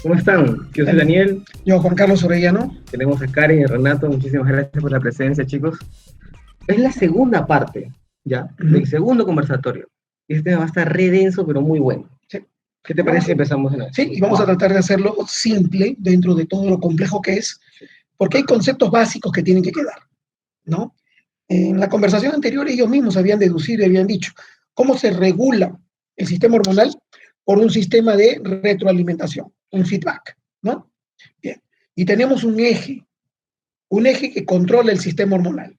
¿Cómo están? Yo soy Daniel. Yo, Juan Carlos Orellano. Tenemos a Karen y Renato. Muchísimas gracias por la presencia, chicos. Es la segunda parte, ¿ya? Del segundo conversatorio. Este tema va a estar re denso, pero muy bueno. Sí. ¿Qué te parece si empezamos de nuevo? Sí, y vamos a tratar de hacerlo simple dentro de todo lo complejo que es, porque hay conceptos básicos que tienen que quedar, ¿no? En la conversación anterior ellos mismos habían deducido y habían dicho cómo se regula el sistema hormonal por un sistema de retroalimentación, un feedback, ¿no? Bien. Y tenemos un eje que controla el sistema hormonal.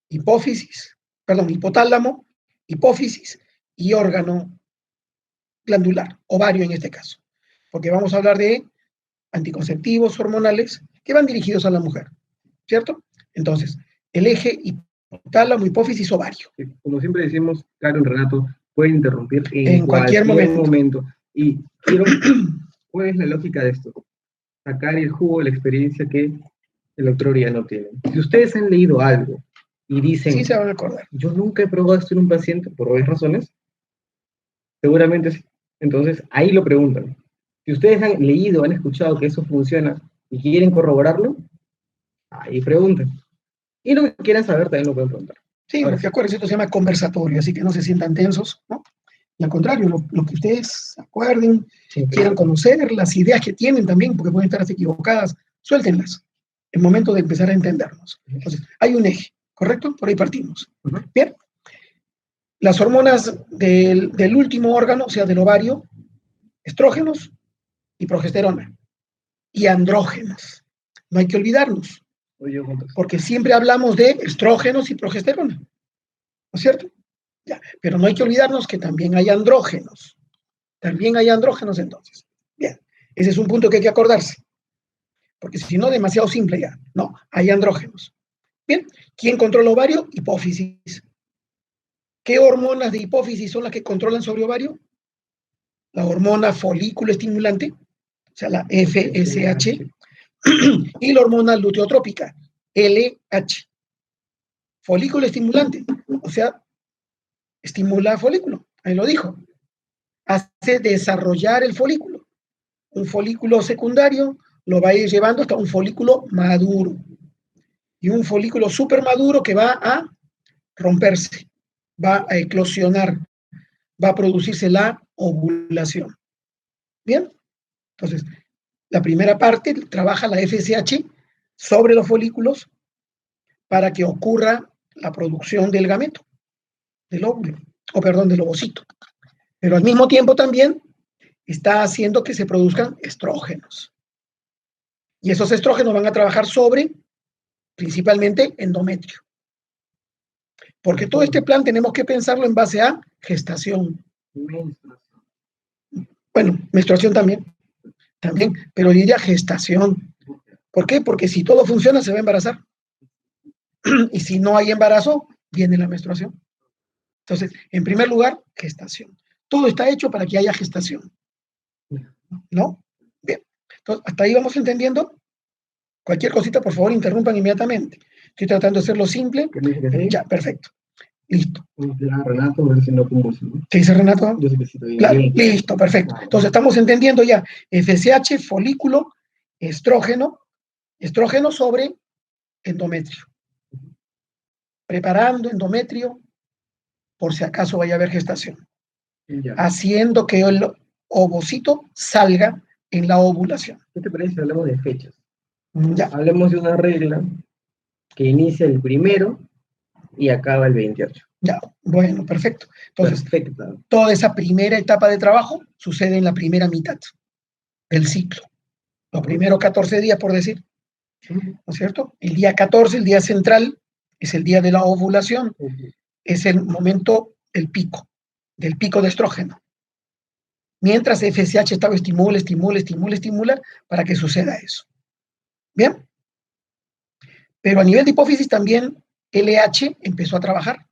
Hipotálamo, hipófisis y órgano glandular, ovario en este caso, porque vamos a hablar de anticonceptivos hormonales que van dirigidos a la mujer, ¿cierto? Entonces, el eje hipotálamo, hipófisis, ovario. Como siempre decimos, Karen, Renato, pueden interrumpir en cualquier momento. Y quiero, ¿cuál es la lógica de esto? Sacar el jugo de la experiencia que el doctor ya no tiene. Si ustedes han leído algo y dicen, sí se van a acordar. Yo nunca he probado esto en un paciente por varias razones, seguramente sí. Entonces, ahí lo preguntan. Si ustedes han leído, han escuchado que eso funciona y quieren corroborarlo, ahí pregunten. Y lo que quieran saber también lo pueden preguntar. Sí, porque acuérdense, esto se llama conversatorio, así que no se sientan tensos, ¿no? Y al contrario, lo que ustedes acuerden, sí, quieran conocer, las ideas que tienen también, porque pueden estar equivocadas, suéltenlas. El momento de empezar a entendernos. Entonces, hay un eje, ¿correcto? Por ahí partimos. Bien. Las hormonas del último órgano, o sea, del ovario, estrógenos y progesterona. Y andrógenos. No hay que olvidarnos. Porque siempre hablamos de estrógenos y progesterona. ¿No es cierto? Ya. Pero no hay que olvidarnos que también hay andrógenos. También hay andrógenos entonces. Bien. Ese es un punto que hay que acordarse. Porque si no, demasiado simple ya. No, hay andrógenos. Bien. ¿Quién controla ovario? Hipófisis. ¿Qué hormonas de hipófisis son las que controlan sobre ovario? La hormona folículo estimulante, o sea, la FSH, y la hormona luteotrópica, LH. Folículo estimulante, o sea, estimula el folículo, ahí lo dijo. Hace desarrollar el folículo. Un folículo secundario lo va a ir llevando hasta un folículo maduro. Y un folículo supermaduro que va a romperse, va a eclosionar, va a producirse la ovulación. Bien, entonces, la primera parte trabaja la FSH sobre los folículos para que ocurra la producción del gameto, del óvulo, del ovocito. Pero al mismo tiempo también está haciendo que se produzcan estrógenos. Y esos estrógenos van a trabajar sobre, principalmente, endometrio. Porque todo este plan tenemos que pensarlo en base a gestación. Bueno, menstruación también, pero diría gestación. ¿Por qué? Porque si todo funciona, se va a embarazar. Y si no hay embarazo, viene la menstruación. Entonces, en primer lugar, gestación. Todo está hecho para que haya gestación. ¿No? Bien. Entonces, hasta ahí vamos entendiendo. Cualquier cosita, por favor, interrumpan inmediatamente. Estoy tratando de hacerlo simple. Ya, perfecto. Listo. Renato, ¿Qué dice Renato? Yo sé que sí, claro, listo, perfecto. Entonces, estamos entendiendo ya FSH, folículo, estrógeno sobre endometrio. Preparando endometrio por si acaso vaya a haber gestación. Ya. Haciendo que el ovocito salga en la ovulación. ¿Qué te parece si hablamos de fechas? Ya. Hablemos de una regla que inicia el 1 y acaba el 28. Ya, bueno, perfecto. Entonces, toda esa primera etapa de trabajo sucede en la primera mitad del ciclo. Los primeros 14 días, por decir. ¿No es cierto? El día 14, el día central, es el día de la ovulación. Es el momento del pico de estrógeno. Mientras FSH estaba estimula para que suceda eso. ¿Bien? Pero a nivel de hipófisis también LH empezó a trabajar.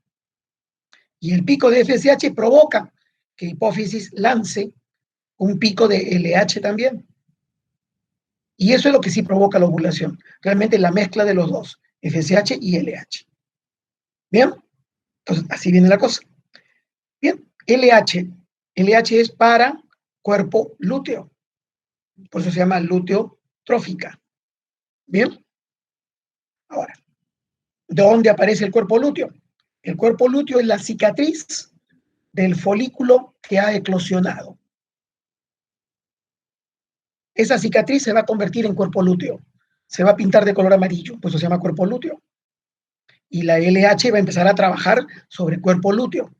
Y el pico de FSH provoca que hipófisis lance un pico de LH también. Y eso es lo que sí provoca la ovulación. Realmente la mezcla de los dos, FSH y LH. ¿Bien? Entonces, así viene la cosa. Bien, LH es para cuerpo lúteo. Por eso se llama luteotrófica. Bien. Ahora, ¿dónde aparece el cuerpo lúteo? El cuerpo lúteo es la cicatriz del folículo que ha eclosionado. Esa cicatriz se va a convertir en cuerpo lúteo. Se va a pintar de color amarillo, por eso se llama cuerpo lúteo. Y la LH va a empezar a trabajar sobre cuerpo lúteo.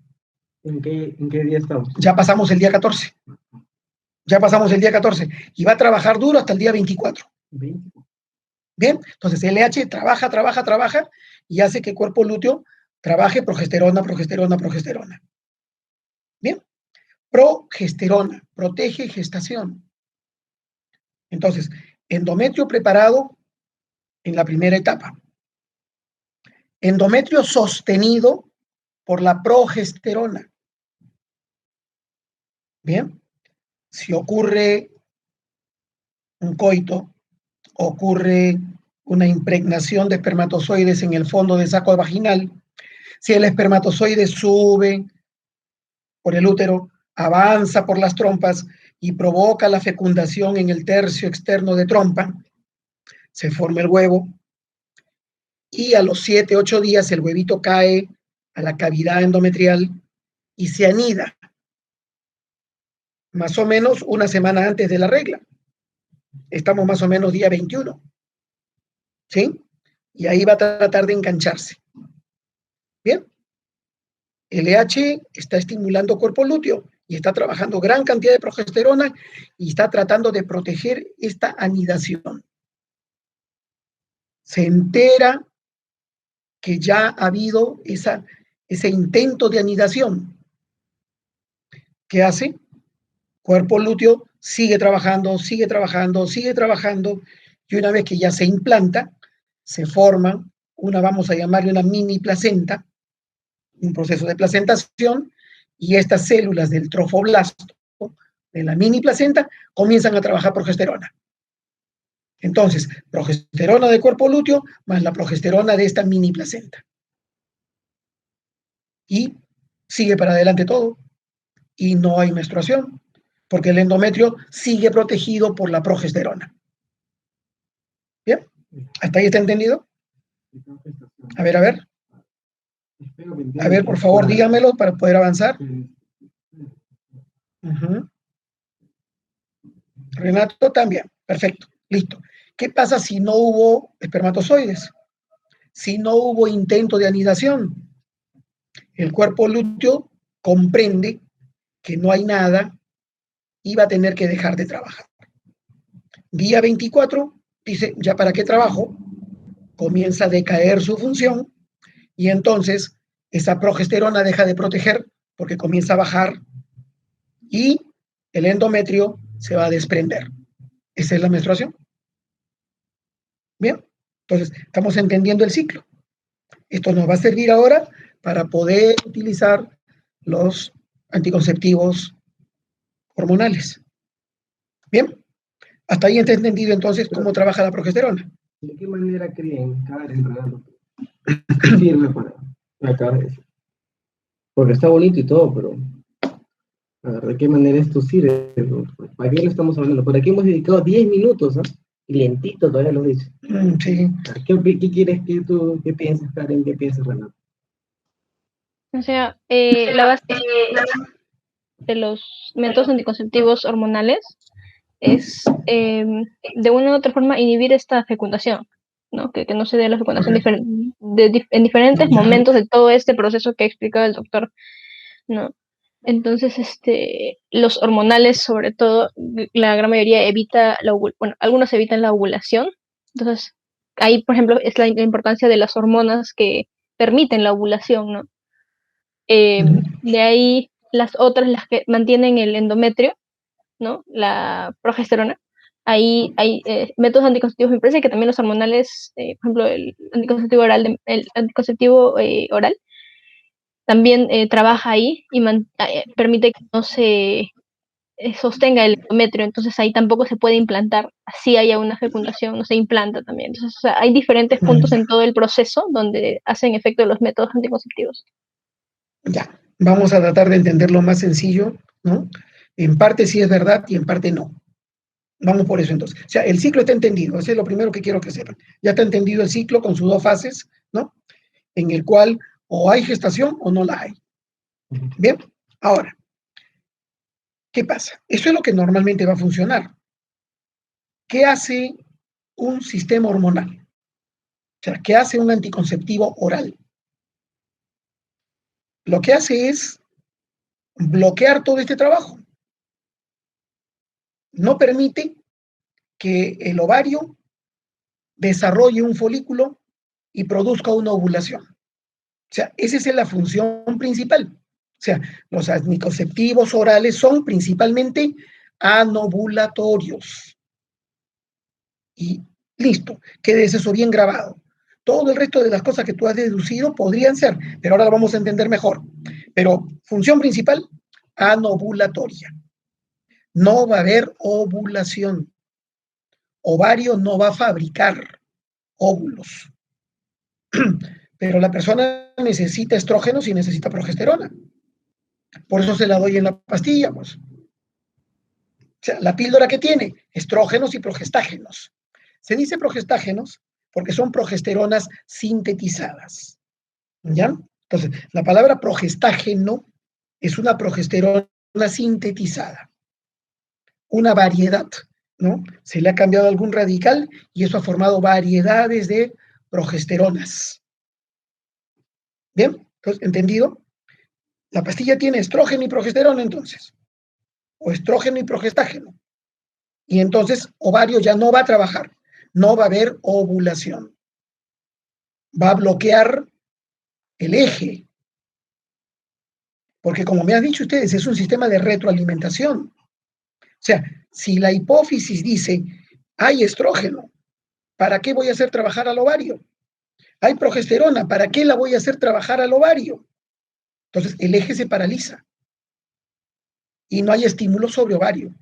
¿En qué día estamos? Ya pasamos el día 14. Ya pasamos el día 14. Y va a trabajar duro hasta el día 24. 20. Bien, entonces LH trabaja, trabaja, trabaja y hace que cuerpo lúteo trabaje progesterona, progesterona, progesterona. Bien, progesterona, protege gestación. Entonces, endometrio preparado en la primera etapa. Endometrio sostenido por la progesterona. Bien, si ocurre un coito, ocurre una impregnación de espermatozoides en el fondo del saco vaginal, si el espermatozoide sube por el útero, avanza por las trompas y provoca la fecundación en el tercio externo de trompa, se forma el huevo y a los 7, 8 días el huevito cae a la cavidad endometrial y se anida, más o menos una semana antes de la regla. Estamos más o menos día 21, ¿sí? Y ahí va a tratar de engancharse. Bien, LH está estimulando cuerpo lúteo y está trabajando gran cantidad de progesterona y está tratando de proteger esta anidación. Se entera que ya ha habido ese intento de anidación. ¿Qué hace? Cuerpo lúteo sigue trabajando, sigue trabajando, sigue trabajando, y una vez que ya se implanta, se forma vamos a llamarle una mini placenta, un proceso de placentación, y estas células del trofoblasto de la mini placenta comienzan a trabajar progesterona. Entonces, progesterona de cuerpo lúteo más la progesterona de esta mini placenta. Y sigue para adelante todo. Y no hay menstruación, porque el endometrio sigue protegido por la progesterona. ¿Bien? ¿Hasta ahí está entendido? A ver, a ver. A ver, por favor, dígamelo para poder avanzar. Renato también. Perfecto. Listo. ¿Qué pasa si no hubo espermatozoides? Si no hubo intento de anidación. El cuerpo lúteo comprende que no hay nada y va a tener que dejar de trabajar. Día 24, dice, ¿ya para qué trabajo? Comienza a decaer su función y entonces esa progesterona deja de proteger porque comienza a bajar y el endometrio se va a desprender. Esa es la menstruación. Bien, entonces estamos entendiendo el ciclo. Esto nos va a servir ahora para poder utilizar los anticonceptivos hormonales. Bien, hasta ahí está entendido entonces cómo trabaja la progesterona. ¿De qué manera creen, Karen, que sirve para la cabeza? Porque está bonito y todo, pero a ver, ¿de qué manera esto sirve? ¿Para qué lo estamos hablando? Por aquí hemos dedicado 10 minutos, ¿no? Y lentito todavía lo dice. Sí. ¿Qué quieres que tú, qué piensas, Karen? ¿Qué piensas, Renato? O sea, la base de los métodos anticonceptivos hormonales es de una u otra forma inhibir esta fecundación, ¿no? Que no se dé la fecundación en diferentes momentos de todo este proceso que ha explicado el doctor, ¿no? Entonces, los hormonales, sobre todo, la gran mayoría evita bueno, algunos evitan la ovulación. Entonces, ahí, por ejemplo, es la importancia de las hormonas que permiten la ovulación, ¿no? De ahí las otras, las que mantienen el endometrio, ¿no? La progesterona. Ahí hay métodos anticonceptivos, me parece que también los hormonales, por ejemplo, el anticonceptivo oral también trabaja ahí y permite que no se sostenga el endometrio, entonces ahí tampoco se puede implantar, así haya una fecundación, no se implanta también. Entonces, o sea, hay diferentes puntos en todo el proceso donde hacen efecto los métodos anticonceptivos. Ya, vamos a tratar de entenderlo más sencillo, ¿no? En parte sí es verdad y en parte no. Vamos por eso entonces. O sea, el ciclo está entendido. Eso es lo primero que quiero que sepan. Ya está entendido el ciclo con sus dos fases, ¿no? En el cual o hay gestación o no la hay. Bien, ahora, ¿qué pasa? Eso es lo que normalmente va a funcionar. ¿Qué hace un sistema hormonal? O sea, ¿qué hace un anticonceptivo oral? Lo que hace es bloquear todo este trabajo. No permite que el ovario desarrolle un folículo y produzca una ovulación. O sea, esa es la función principal. O sea, los anticonceptivos orales son principalmente anovulatorios. Y listo, quede eso bien grabado. Todo el resto de las cosas que tú has deducido podrían ser, pero ahora lo vamos a entender mejor. Pero función principal, anovulatoria. No va a haber ovulación. Ovario no va a fabricar óvulos. Pero la persona necesita estrógenos y necesita progesterona. Por eso se la doy en la pastilla, pues. O sea, la píldora que tiene estrógenos y progestágenos. Se dice progestágenos porque son progesteronas sintetizadas. ¿Ya? Entonces, la palabra progestágeno es una progesterona sintetizada, una variedad, ¿no? Se le ha cambiado algún radical y eso ha formado variedades de progesteronas. ¿Bien? Entonces, ¿entendido? La pastilla tiene estrógeno y progesterona entonces, o estrógeno y progestágeno. Y entonces ovario ya no va a trabajar, no va a haber ovulación. Va a bloquear el eje, porque como me han dicho ustedes, es un sistema de retroalimentación. O sea, si la hipófisis dice, hay estrógeno, ¿para qué voy a hacer trabajar al ovario? Hay progesterona, ¿para qué la voy a hacer trabajar al ovario? Entonces el eje se paraliza y no hay estímulo sobre ovario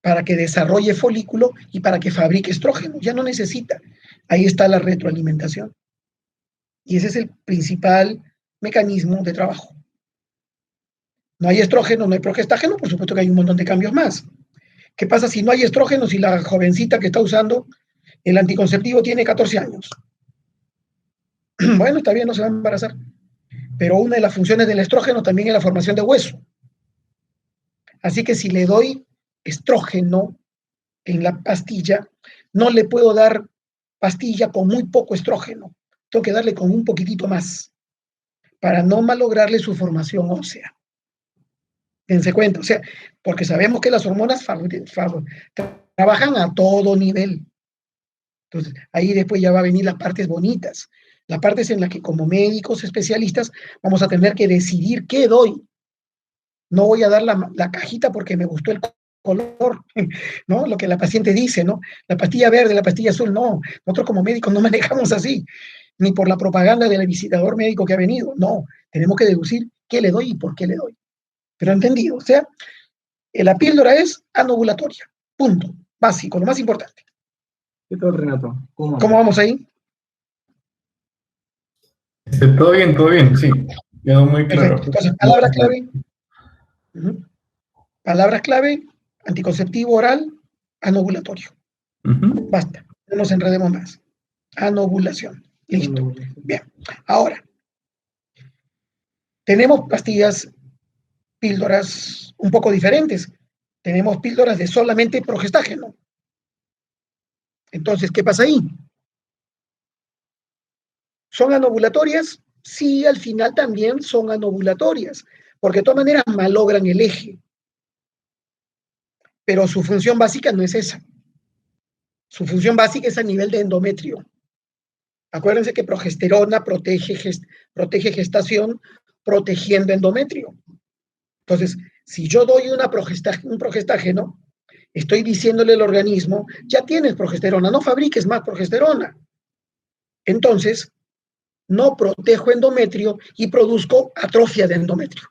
para que desarrolle folículo y para que fabrique estrógeno. Ya no necesita. Ahí está la retroalimentación. Y ese es el principal mecanismo de trabajo. No hay estrógeno, no hay progestágeno, por supuesto que hay un montón de cambios más. ¿Qué pasa si no hay estrógeno, si la jovencita que está usando el anticonceptivo tiene 14 años? Bueno, está bien, no se va a embarazar. Pero una de las funciones del estrógeno también es la formación de hueso. Así que si le doy estrógeno en la pastilla, no le puedo dar pastilla con muy poco estrógeno. Tengo que darle con un poquitito más para no malograrle su formación ósea. Dense cuenta, o sea, porque sabemos que las hormonas trabajan a todo nivel. Entonces, ahí después ya va a venir las partes bonitas, las partes en las que como médicos especialistas vamos a tener que decidir qué doy. No voy a dar la cajita porque me gustó el color, ¿no? Lo que la paciente dice, ¿no? La pastilla verde, la pastilla azul, no. Nosotros como médicos no manejamos así, ni por la propaganda del visitador médico que ha venido, no. Tenemos que deducir qué le doy y por qué le doy. Pero entendido, o sea, la píldora es anovulatoria, punto, básico, lo más importante. ¿Qué tal, Renato? ¿Cómo vamos ahí? Todo bien, sí. Quedó muy claro. Perfecto. Entonces, palabra clave. Palabra clave, anticonceptivo oral, anovulatorio. Basta, no nos enredemos más. Anovulación. Listo. Bien. Ahora, tenemos pastillas, píldoras un poco diferentes. Tenemos píldoras de solamente progestágeno. Entonces, ¿qué pasa ahí? ¿Son anovulatorias? Sí, al final también son anovulatorias, porque de todas maneras malogran el eje. Pero su función básica no es esa. Su función básica es a nivel de endometrio. Acuérdense que progesterona protege gestación protegiendo endometrio. Entonces, si yo doy un progestágeno, estoy diciéndole al organismo, ya tienes progesterona, no fabriques más progesterona. Entonces, no protejo endometrio y produzco atrofia de endometrio.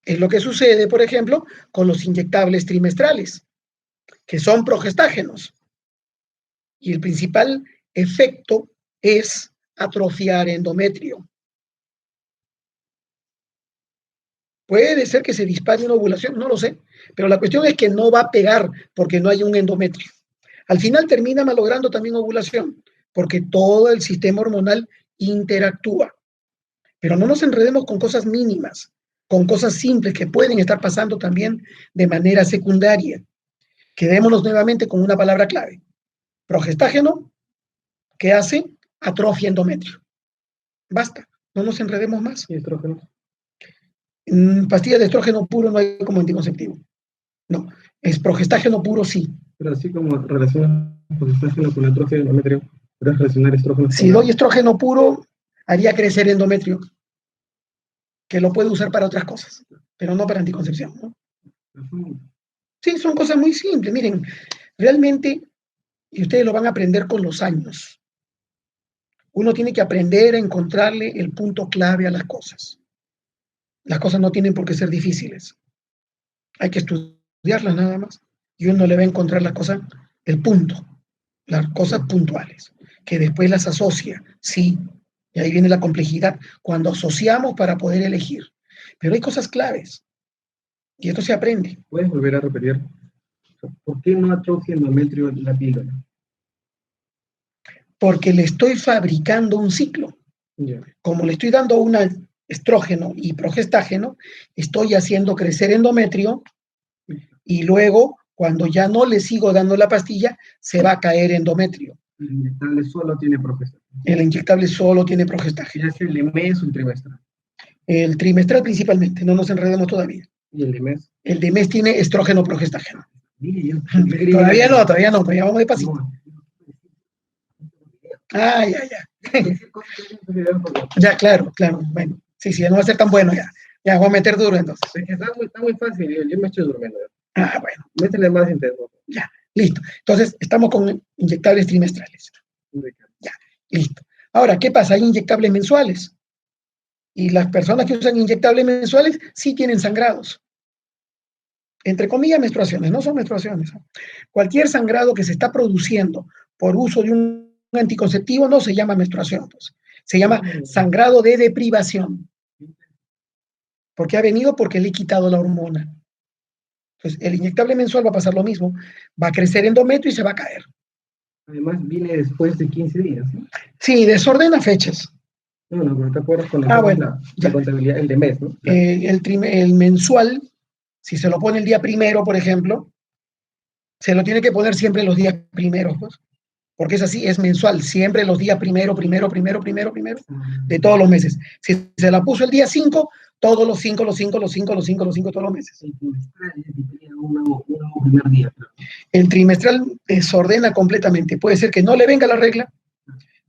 Es lo que sucede, por ejemplo, con los inyectables trimestrales, que son progestágenos. Y el principal efecto es atrofiar endometrio. Puede ser que se dispare una ovulación, no lo sé, pero la cuestión es que no va a pegar porque no hay un endometrio. Al final termina malogrando también ovulación, porque todo el sistema hormonal interactúa. Pero no nos enredemos con cosas mínimas, con cosas simples que pueden estar pasando también de manera secundaria. Quedémonos nuevamente con una palabra clave. Progestágeno, ¿qué hace? Atrofia endometrio. Basta, no nos enredemos más. ¿Y estrógenos? Pastillas de estrógeno puro no hay como anticonceptivo. No, es progestágeno puro sí. Pero así como relacionas progestágeno con atrofia de endometrio, puedes relacionar estrógenos Si doy estrógeno puro, haría crecer endometrio, que lo puede usar para otras cosas, pero no para anticoncepción, ¿no? Sí, son cosas muy simples. Miren, realmente, y ustedes lo van a aprender con los años, uno tiene que aprender a encontrarle el punto clave a las cosas. Las cosas no tienen por qué ser difíciles. Hay que estudiarlas nada más. Y uno le va a encontrar las cosas, el punto, las cosas puntuales, que después las asocia, sí. Y ahí viene la complejidad, cuando asociamos para poder elegir. Pero hay cosas claves, y esto se aprende. ¿Puedes volver a repetir? ¿Por qué no atrofia endometrio la píldora? Porque le estoy fabricando un ciclo. Yeah. Como le estoy dando un estrógeno y progestágeno, estoy haciendo crecer endometrio y luego, cuando ya no le sigo dando la pastilla, se va a caer endometrio. El inyectable solo tiene progestágeno. El inyectable solo tiene progestágeno. ¿Ya es el de mes o el trimestral? El trimestral principalmente, no nos enredemos todavía. ¿Y el de mes? El de mes tiene estrógeno progestágeno. Mire, Todavía no, todavía vamos despacito. No. Ah, ya. Ya, claro. Bueno, sí, ya no va a ser tan bueno ya. Ya, voy a meter duro entonces. Es que está muy fácil, yo me estoy durmiendo. Ah, bueno. Métele más intenso. Ya, listo. Entonces, estamos con inyectables trimestrales. Ya, listo. Ahora, ¿qué pasa? Hay inyectables mensuales. Y las personas que usan inyectables mensuales sí tienen sangrados. Entre comillas, menstruaciones, no son menstruaciones. Cualquier sangrado que se está produciendo por uso de un anticonceptivo no se llama menstruación, pues. Se llama sangrado de deprivación. ¿Por qué ha venido? Porque le he quitado la hormona. Entonces, el inyectable mensual va a pasar lo mismo. Va a crecer endometrio y se va a caer. Además, viene después de 15 días, ¿no? Sí, desordena fechas. No, pero te acuerdas con la contabilidad, el de mes, ¿no? El mensual, si se lo pone el día primero, por ejemplo, se lo tiene que poner siempre los días primeros, pues, porque es así, es mensual, siempre los días primero, de todos los meses. Si se la puso el día 5, todos los 5, todos los meses. El trimestral desordena completamente. Puede ser que no le venga la regla,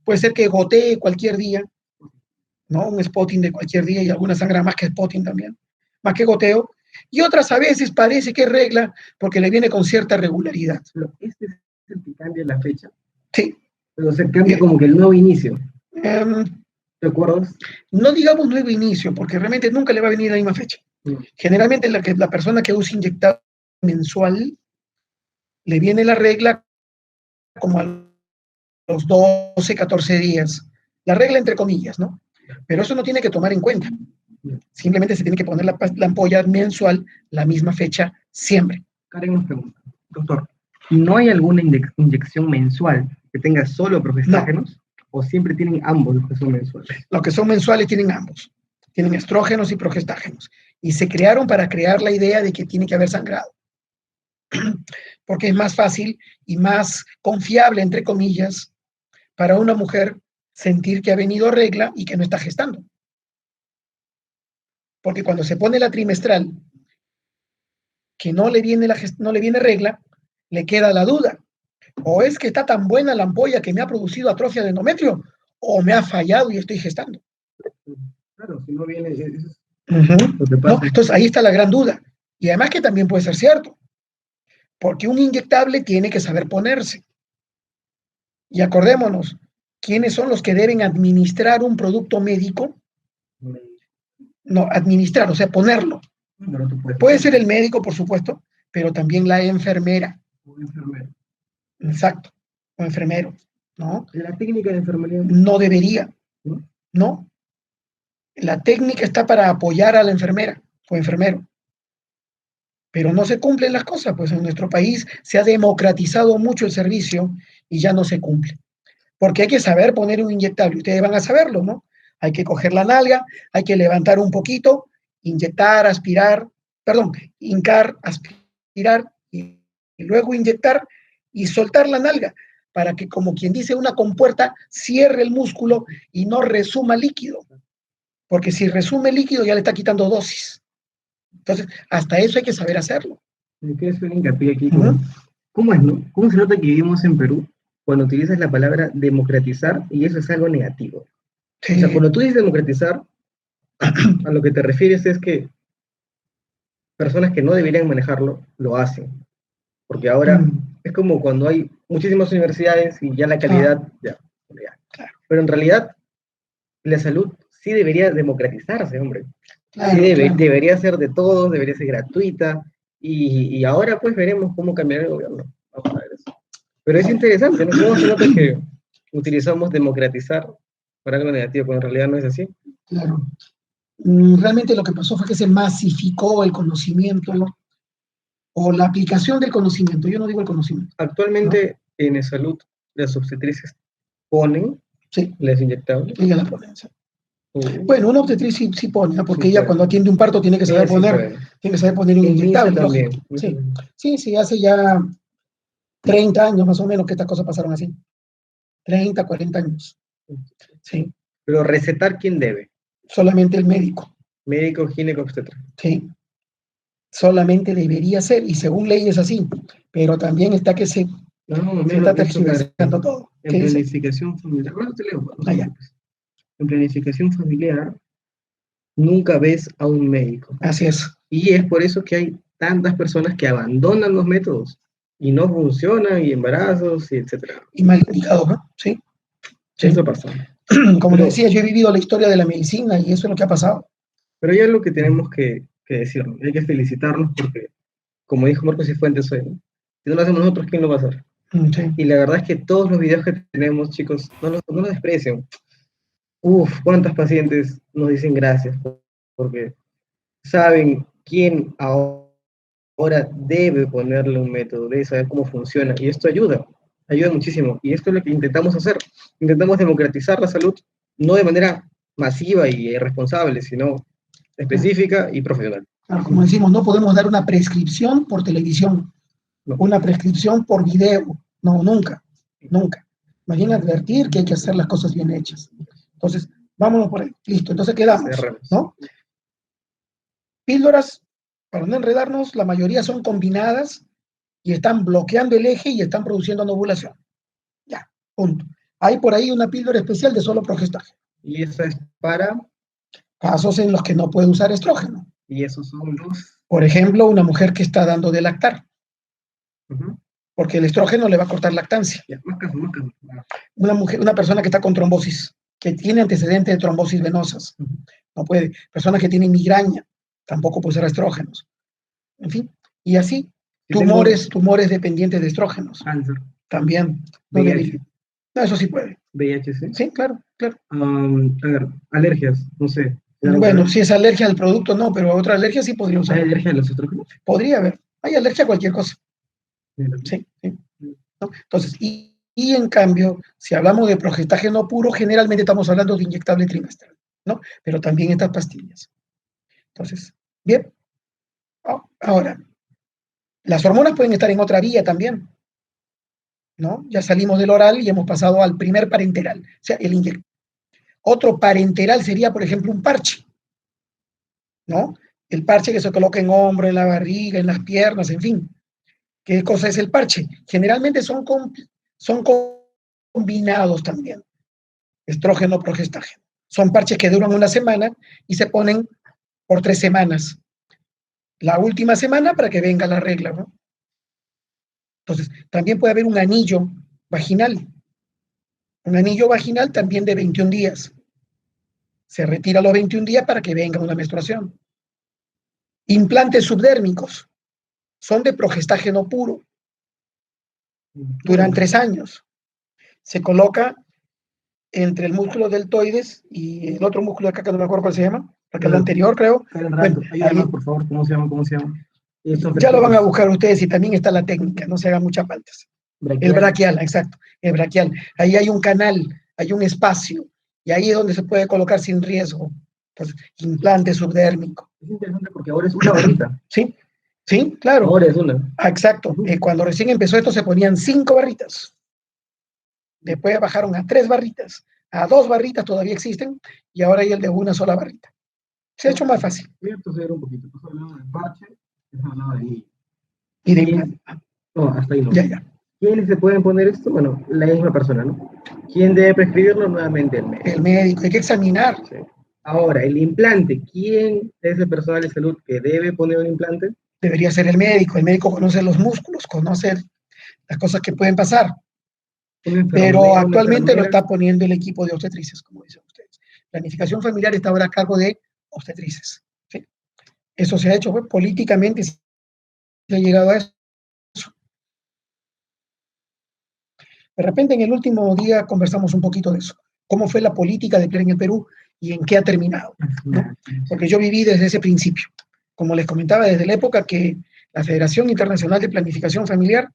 puede ser que gotee cualquier día, ¿no? Un spotting de cualquier día y alguna sangra más que spotting también, más que goteo. Y otras a veces parece que es regla porque le viene con cierta regularidad. Pero este es el que cambia la fecha. Sí. Pero se cambia como que el nuevo inicio. ¿Te acuerdas? No digamos nuevo inicio, porque realmente nunca le va a venir la misma fecha. Generalmente la persona que usa inyectable mensual le viene la regla como a los 12, 14 días. La regla entre comillas, ¿no? Pero eso no tiene que tomar en cuenta. Simplemente se tiene que poner la ampolla mensual la misma fecha siempre. Karen nos pregunta, doctor, ¿no hay alguna inyección mensual que tenga solo progestágenos? No. ¿O siempre tienen ambos los que son mensuales? Los que son mensuales tienen ambos. Tienen estrógenos y progestágenos. Y se crearon para crear la idea de que tiene que haber sangrado. Porque es más fácil y más confiable, entre comillas, para una mujer sentir que ha venido regla y que no está gestando. Porque cuando se pone la trimestral, que no le viene regla, le queda la duda. O es que está tan buena la ampolla que me ha producido atrofia de endometrio, o me ha fallado y estoy gestando. Claro, si no viene... No, entonces ahí está la gran duda. Y además que también puede ser cierto. Porque un inyectable tiene que saber ponerse. Y acordémonos, ¿quiénes son los que deben administrar un producto médico? No, administrar, o sea, ponerlo. Puede ser el médico, por supuesto, pero también la enfermera. O enfermero. Exacto, o enfermero, ¿no? ¿La técnica de enfermería? No debería, ¿no? La técnica está para apoyar a la enfermera, o enfermero. Pero no se cumplen las cosas, pues en nuestro país se ha democratizado mucho el servicio y ya no se cumple. Porque hay que saber poner un inyectable, ustedes van a saberlo, ¿no? Hay que coger la nalga, hay que levantar un poquito, inyectar, aspirar, perdón, hincar, aspirar y luego inyectar y soltar la nalga para que, como quien dice, una compuerta cierre el músculo y no resuma líquido. Porque si resume líquido ya le está quitando dosis. Entonces, hasta eso hay que saber hacerlo. Me quiero hacer hincapié aquí. ¿Cómo es, no? ¿Cómo se nota que vivimos en Perú cuando utilizas la palabra democratizar y eso es algo negativo? Sí. O sea, cuando tú dices democratizar, a lo que te refieres es que personas que no deberían manejarlo, lo hacen. Porque ahora es como cuando hay muchísimas universidades y ya la calidad, ya. Claro. Pero en realidad, la salud sí debería democratizarse, hombre. Claro, Sí claro. debería ser de todos, debería ser gratuita. Y ahora pues veremos cómo cambiar el gobierno. Vamos a ver eso. Pero es interesante, ¿no? ¿Cómo se nota que utilizamos democratizar para algo negativo, cuando en realidad no es así? Claro. Realmente lo que pasó fue que se masificó el conocimiento, ¿no? O la aplicación del conocimiento. Yo no digo el conocimiento. Actualmente en salud las obstetrices ponen Sí, las inyectables. ella la pone. Bueno, una obstetriz sí pone, ¿no? Porque Sí ella puede. cuando atiende un parto tiene que saber Sí poner, puede. tiene que saber poner un En MISA inyectable, también. lógico. Sí, hace ya 30 años más o menos que estas cosas pasaron así. 30, 40 años. Sí, Pero recetar, ¿quién debe? solamente el médico. Médico, gineco, obstetra. Sí, solamente debería ser, y según ley es así, pero también está que se está tergiversando todo. En ¿Qué dice? planificación familiar, bueno, te leo, no te Allá. preocupes. En planificación familiar nunca ves a un médico. Así es. Y es por eso que hay tantas personas que abandonan los métodos y no funcionan, y embarazos, y etcétera. Y mal indicado, ¿no? Sí. Sí. Eso pasa. Como Pero- le decía, yo he vivido la historia de la medicina y eso es lo que ha pasado. Pero ya es lo que tenemos que decir, ¿no? Hay que felicitarnos porque, como dijo Marcos Cifuentes hoy, ¿no? Si no lo hacemos nosotros, ¿quién lo va a hacer? Sí. Y la verdad es que todos los videos que tenemos, chicos, no los desprecian. Uf, cuántas pacientes nos dicen gracias porque saben quién ahora debe ponerle un método, debe saber cómo funciona, y esto ayuda muchísimo, y esto es lo que intentamos hacer. Intentamos democratizar la salud, no de manera masiva y irresponsable, sino específica y profesional. Claro, como decimos, no podemos dar una prescripción por televisión, No. una prescripción por video, no, nunca, nunca. Imagina advertir que hay que hacer las cosas bien hechas. Entonces, vámonos por ahí, listo, entonces quedamos, Cerramos. ¿no? Píldoras, para no enredarnos, la mayoría son combinadas y están bloqueando el eje y están produciendo anovulación. Ya, punto. Hay por ahí una píldora especial de solo progestaje. Y esa es para, Casos en los que no puede usar estrógeno. y esos son los... Por ejemplo, una mujer que está dando de lactar, porque el estrógeno le va a cortar lactancia. Ya, más casos. Una persona que está con trombosis, que tiene antecedentes de trombosis venosas, no puede. Personas que tienen migraña, tampoco puede usar estrógenos. En fin, y así, Si tumores dependientes de estrógenos, cáncer, también. No, VIH. no, eso sí puede. VIH, ¿sí? Sí, claro, claro. A ver, alergias, no sé. Bueno, si es alergia al producto, no, pero otra alergia sí podría usar. ¿Hay alergia a los estrógenos? Podría haber. Hay alergia a cualquier cosa. Sí. Sí. ¿No? Entonces, y en cambio, si hablamos de progestágeno puro, generalmente estamos hablando de inyectable trimestral, ¿no? Pero también estas pastillas. Entonces, bien. Ahora, las hormonas pueden estar en otra vía también, ¿no? Ya salimos del oral y hemos pasado al primer parenteral, o sea, el inyectable. Otro parenteral sería, por ejemplo, un parche, ¿no? El parche que se coloca en hombro, en la barriga, en las piernas, en fin. ¿Qué cosa es el parche? Generalmente son combinados también, estrógeno, progestágeno. Son parches que duran una semana y se ponen por 3 semanas. La última semana para que venga la regla, ¿no? Entonces, también puede haber un anillo vaginal. Un anillo vaginal también de 21 días. Se retira los 21 días para que venga una menstruación. Implantes subdérmicos son de progestágeno puro. Duran 3 años. Se coloca entre el músculo deltoides y el otro músculo de acá, que no me acuerdo cuál se llama, porque es el anterior, creo. Bueno, ayúdanos, por favor, ¿cómo se llama? ¿Cómo se llama? Ya lo van a buscar ustedes y también está la técnica, no se hagan muchas faltas. El braquial, exacto, el braquial. Ahí hay un canal, hay un espacio, y ahí es donde se puede colocar sin riesgo, pues, implante subdérmico. Es interesante porque ahora es una barrita. Sí, sí, claro. Ahora es una. Exacto. Cuando recién empezó esto se ponían 5 barritas. Después bajaron a 3 barritas. A 2 barritas todavía existen, y ahora hay el de una sola barrita. Se ha hecho más fácil. Voy a proceder un poquito. Estás hablando de parche, estás hablando de niño. Y de implante. No, hasta ahí no. Ya. ¿Quiénes se pueden poner esto? Bueno, la misma persona, ¿no? ¿Quién debe prescribirlo? Nuevamente el médico. El médico, hay que examinar. Sí. Ahora, el implante. ¿Quién es el personal de salud que debe poner un implante? Debería ser el médico. El médico conoce los músculos, conoce las cosas que pueden pasar. Pero actualmente lo está poniendo el equipo de obstetrices, como dicen ustedes. Planificación familiar está ahora a cargo de obstetrices. ¿Sí? Eso se ha hecho, pues, políticamente se ha llegado a eso. De repente, en el último día conversamos un poquito de eso. ¿Cómo fue la política de PLER en el Perú y en qué ha terminado? ¿No? Porque yo viví desde ese principio. Como les comentaba, desde la época que la Federación Internacional de Planificación Familiar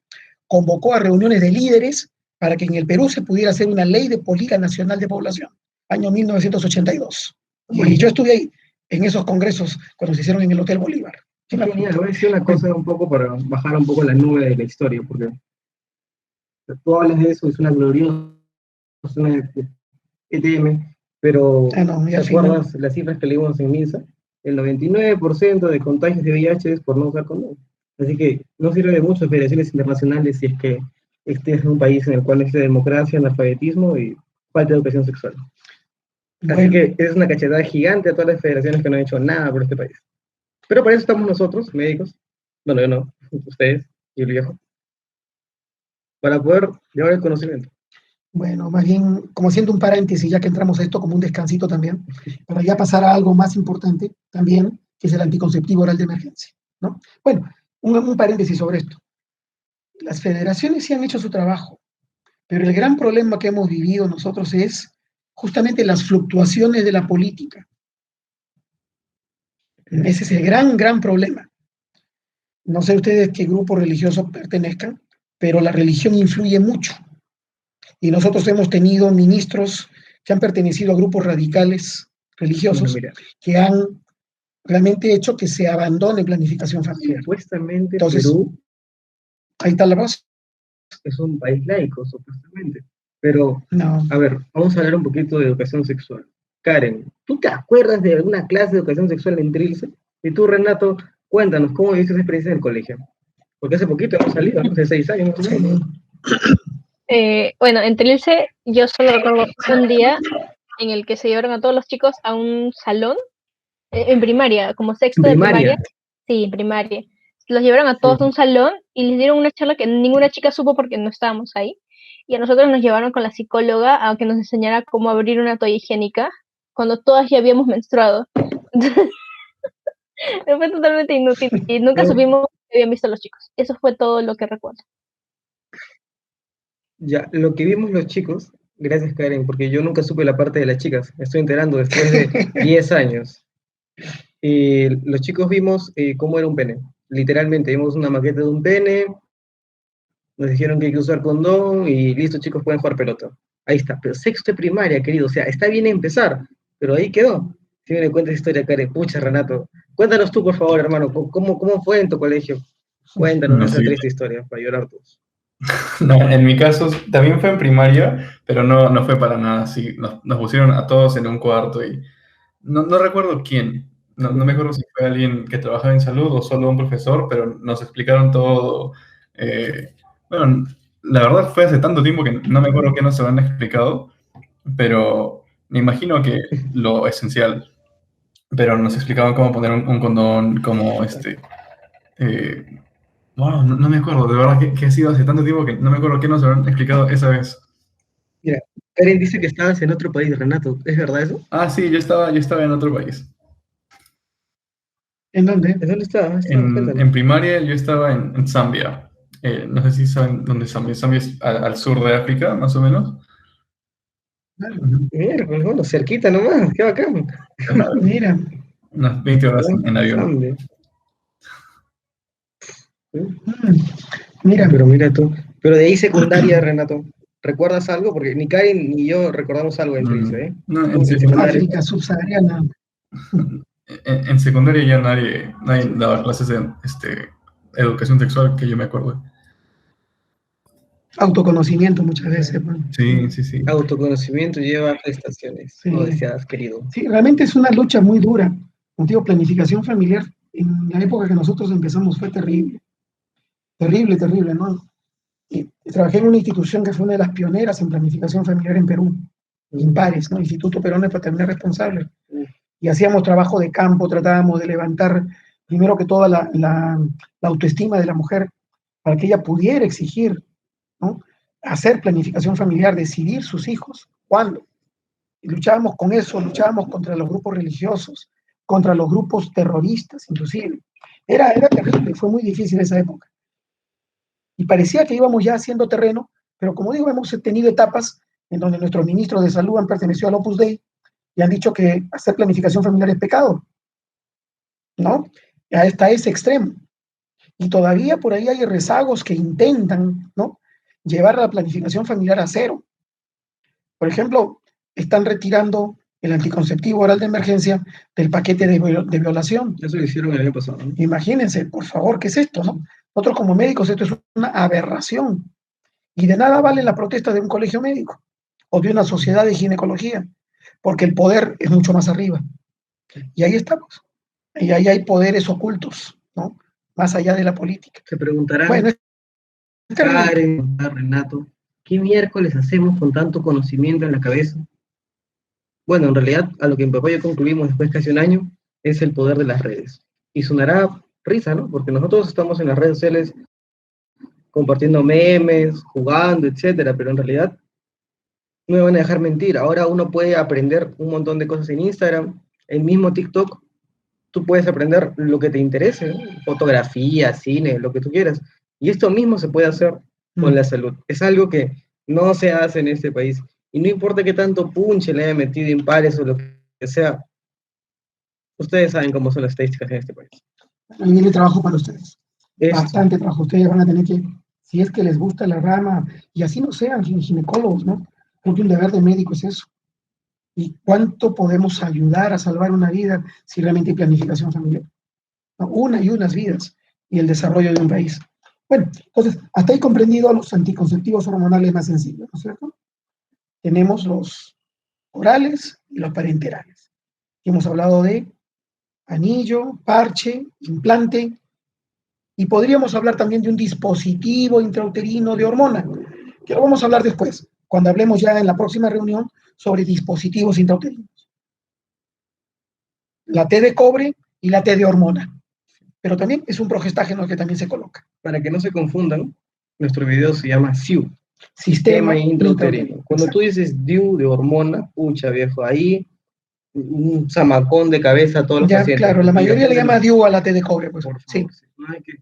convocó a reuniones de líderes para que en el Perú se pudiera hacer una ley de política nacional de población, año 1982. Y yo estuve ahí, en esos congresos, cuando se hicieron en el Hotel Bolívar. Genial, voy a decir una cosa un poco para bajar un poco la nube de la historia, porque tú hablas de eso, es una gloriosa, es una ETM, pero ¿te acuerdas las cifras que leímos en MINSA? El 99% de contagios de VIH es por no usar condón. Así que no sirve de mucho federaciones internacionales si es que este es un país en el cual existe democracia, analfabetismo y falta de educación sexual. Así que es una cachetada gigante a todas las federaciones que no han hecho nada por este país. Pero para eso estamos nosotros, médicos, bueno, yo no, ustedes y el viejo, para poder llevar el conocimiento. Bueno, más bien, como haciendo un paréntesis, ya que entramos a esto como un descansito también, para ya pasar a algo más importante también, que es el anticonceptivo oral de emergencia, ¿no? Bueno, un paréntesis sobre esto. Las federaciones sí han hecho su trabajo, pero el gran problema que hemos vivido nosotros es justamente las fluctuaciones de la política. Ese es el gran problema. No sé ustedes qué grupo religioso pertenezcan, pero la religión influye mucho. Y nosotros hemos tenido ministros que han pertenecido a grupos radicales religiosos que han realmente hecho que se abandone planificación familiar. Supuestamente entonces, Perú, ahí está la base. Es un país laico, supuestamente. Pero, no. A ver, vamos a hablar un poquito de educación sexual. Karen, ¿tú te acuerdas de alguna clase de educación sexual en Trilce? Y tú, Renato, cuéntanos, ¿cómo viviste esa experiencia en el colegio? Porque hace poquito hemos salido, ¿no? Hace 6 años. Bueno, en Trilce yo solo recuerdo un día en el que se llevaron a todos los chicos a un salón, en primaria, como sexto de primaria. Sí, en primaria. Los llevaron a todos a un salón y les dieron una charla que ninguna chica supo porque no estábamos ahí. Y a nosotros nos llevaron con la psicóloga a que nos enseñara cómo abrir una toalla higiénica cuando todas ya habíamos menstruado. Fue totalmente inútil y nunca supimos que habían visto los chicos. Eso fue todo lo que recuerdo. Ya, lo que vimos los chicos, gracias Karen, porque yo nunca supe la parte de las chicas, me estoy enterando después de 10 años. Los chicos vimos cómo era un pene, literalmente, vimos una maqueta de un pene, nos dijeron que hay que usar condón y listo, chicos, pueden jugar pelota. Ahí está, pero sexto de primaria, querido, o sea, está bien empezar, pero ahí quedó. Si me cuentas historia, Karen, pucha, Renato, cuéntanos tú, por favor, hermano, ¿cómo fue en tu colegio? Cuéntanos esa triste historia, para llorar todos. No, en mi caso también fue en primaria, pero no fue para nada así. Nos pusieron a todos en un cuarto y no recuerdo quién. No me acuerdo si fue alguien que trabajaba en salud o solo un profesor, pero nos explicaron todo. Bueno, la verdad fue hace tanto tiempo que no me acuerdo qué nos habían explicado, pero me imagino que lo esencial. Pero nos explicaban cómo poner un condón, cómo Wow, no me acuerdo, de verdad que ha sido hace tanto tiempo que no me acuerdo qué nos habrán explicado esa vez. Mira, Karen dice que estabas en otro país, Renato, ¿es verdad eso? Ah, sí, yo estaba en otro país. ¿En dónde? ¿En dónde estabas? En primaria yo estaba en Zambia. No sé si saben dónde es Zambia. Zambia es al sur de África, más o menos. Miércoles, bueno, cerquita nomás, qué bacán. Mira, Unas 20 horas en avión. Grande. mm, mira, Pero mira tú. Pero de ahí secundaria, Renato, ¿recuerdas algo? Porque ni Karen ni yo recordamos algo en tu inicio, ¿eh? No, Tú, en secundaria. África subsahariana, en secundaria ya nadie daba clases de educación sexual que yo me acuerdo. autoconocimiento muchas veces. Bueno, Sí, sí, sí. Autoconocimiento lleva gestaciones, sí, no deseadas, querido. sí, realmente es una lucha muy dura. Contigo, planificación familiar, en la época que nosotros empezamos fue terrible, terrible, terrible, ¿no? Y trabajé en una institución que fue una de las pioneras en planificación familiar en Perú, Impares, ¿no? Instituto Peruano de Paternidad Responsable. Y hacíamos trabajo de campo, tratábamos de levantar, primero que todo, la autoestima de la mujer para que ella pudiera exigir, ¿no? Hacer planificación familiar, decidir sus hijos, cuándo. Y luchábamos con eso, luchábamos contra los grupos religiosos, contra los grupos terroristas, inclusive. Era terrible, fue muy difícil esa época. Y parecía que íbamos ya haciendo terreno, pero como digo, hemos tenido etapas en donde nuestros ministros de salud han pertenecido al Opus Dei y han dicho que hacer planificación familiar es pecado, ¿no? Hasta ese extremo. Y todavía por ahí hay rezagos que intentan, ¿no? Llevar la planificación familiar a cero. Por ejemplo, están retirando el anticonceptivo oral de emergencia del paquete de violación. Eso lo hicieron el año pasado, ¿no? Imagínense, por favor, ¿qué es esto, no? Nosotros como médicos esto es una aberración. Y de nada vale la protesta de un colegio médico o de una sociedad de ginecología, porque el poder es mucho más arriba. Y ahí estamos. Y ahí hay poderes ocultos, ¿no? Más allá de la política. Se preguntarán, Bueno, es terrible. Karen, Renato, ¿qué miércoles hacemos con tanto conocimiento en la cabeza? Bueno, en realidad, a lo que mi papá y yo concluimos después de casi un año, es el poder de las redes. Y sonará risa, ¿no? Porque nosotros estamos en las redes sociales compartiendo memes, jugando, etcétera, pero en realidad no me van a dejar mentir. Ahora uno puede aprender un montón de cosas en Instagram, el mismo TikTok, tú puedes aprender lo que te interese, ¿no? Fotografía, cine, lo que tú quieras. Y esto mismo se puede hacer con la salud. Es algo que no se hace en este país. Y no importa qué tanto punche le haya metido Impares o lo que sea, ustedes saben cómo son las estadísticas en este país. Viene trabajo para ustedes. Esto, Bastante trabajo. Ustedes van a tener que, si es que les gusta la rama, y así no sean ginecólogos, ¿no? Porque un deber de médico es eso. ¿Y cuánto podemos ayudar a salvar una vida si realmente hay planificación familiar? ¿No? Una y unas vidas y el desarrollo de un país. Bueno, entonces, hasta ahí comprendido los anticonceptivos hormonales más sencillos, ¿no es cierto? Tenemos los orales y los parenterales. Hemos hablado de anillo, parche, implante, y podríamos hablar también de un dispositivo intrauterino de hormona, que lo vamos a hablar después, cuando hablemos ya en la próxima reunión sobre dispositivos intrauterinos. La T de cobre y la T de hormona, pero también es un progestágeno que también se coloca. para que no se confundan, nuestro video se llama SIU, Sistema intrauterino. Cuando tú dices DIU de hormona, pucha viejo, ahí un zamacón de cabeza a todos los ya, pacientes. claro, la mayoría le llama DIU a la T de cobre, pues. Por Sí. favor, sí. No hay que,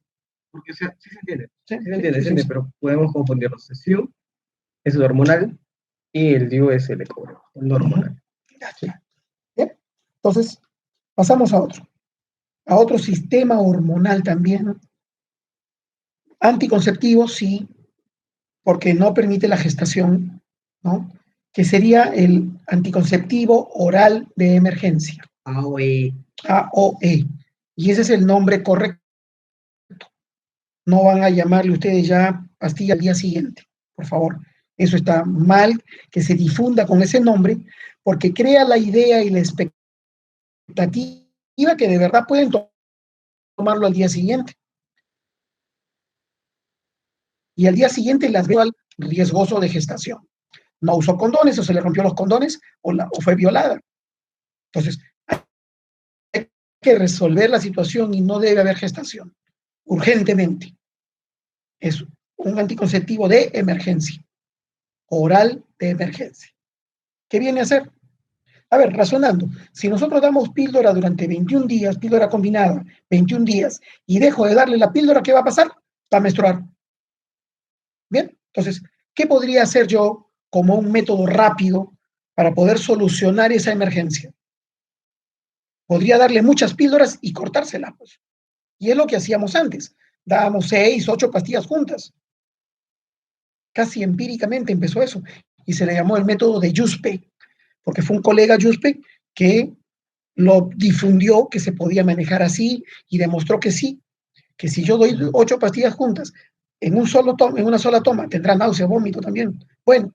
porque sí se entiende, Sí, se entiende, sí, sí. pero podemos confundirlos. El SIU es el hormonal y el DIU es el de cobre, el no hormonal. Sí. Bien. Entonces, pasamos a otro sistema hormonal también, ¿no? Anticonceptivo, sí, porque no permite la gestación, ¿no? Que sería el anticonceptivo oral de emergencia, AOE. AOE. Y ese es el nombre correcto. No van a llamarle ustedes ya pastilla al día siguiente, por favor. Eso está mal que se difunda con ese nombre, porque crea la idea y la expectativa que de verdad pueden tomarlo al día siguiente. Y al día siguiente las veo al riesgoso de gestación. No usó condones, o se le rompió los condones, o fue violada. Entonces, hay que resolver la situación y no debe haber gestación, urgentemente. Es un anticonceptivo de emergencia, oral de emergencia. ¿Qué viene a hacer? A ver, razonando, si nosotros damos píldora durante 21 días, píldora combinada, 21 días, y dejo de darle la píldora, ¿qué va a pasar? Va a menstruar. Bien, entonces, ¿qué podría hacer yo como un método rápido para poder solucionar esa emergencia. Podría darle muchas píldoras y cortárselas, pues. Y es lo que hacíamos antes. Dábamos 6, 8 pastillas juntas. Casi empíricamente empezó eso. Y se le llamó el método de Yuspe, porque fue un colega Yuspe que lo difundió, que se podía manejar así, y demostró que sí, que si yo doy 8 pastillas juntas en una sola toma, tendrá náusea, vómito también. Bueno,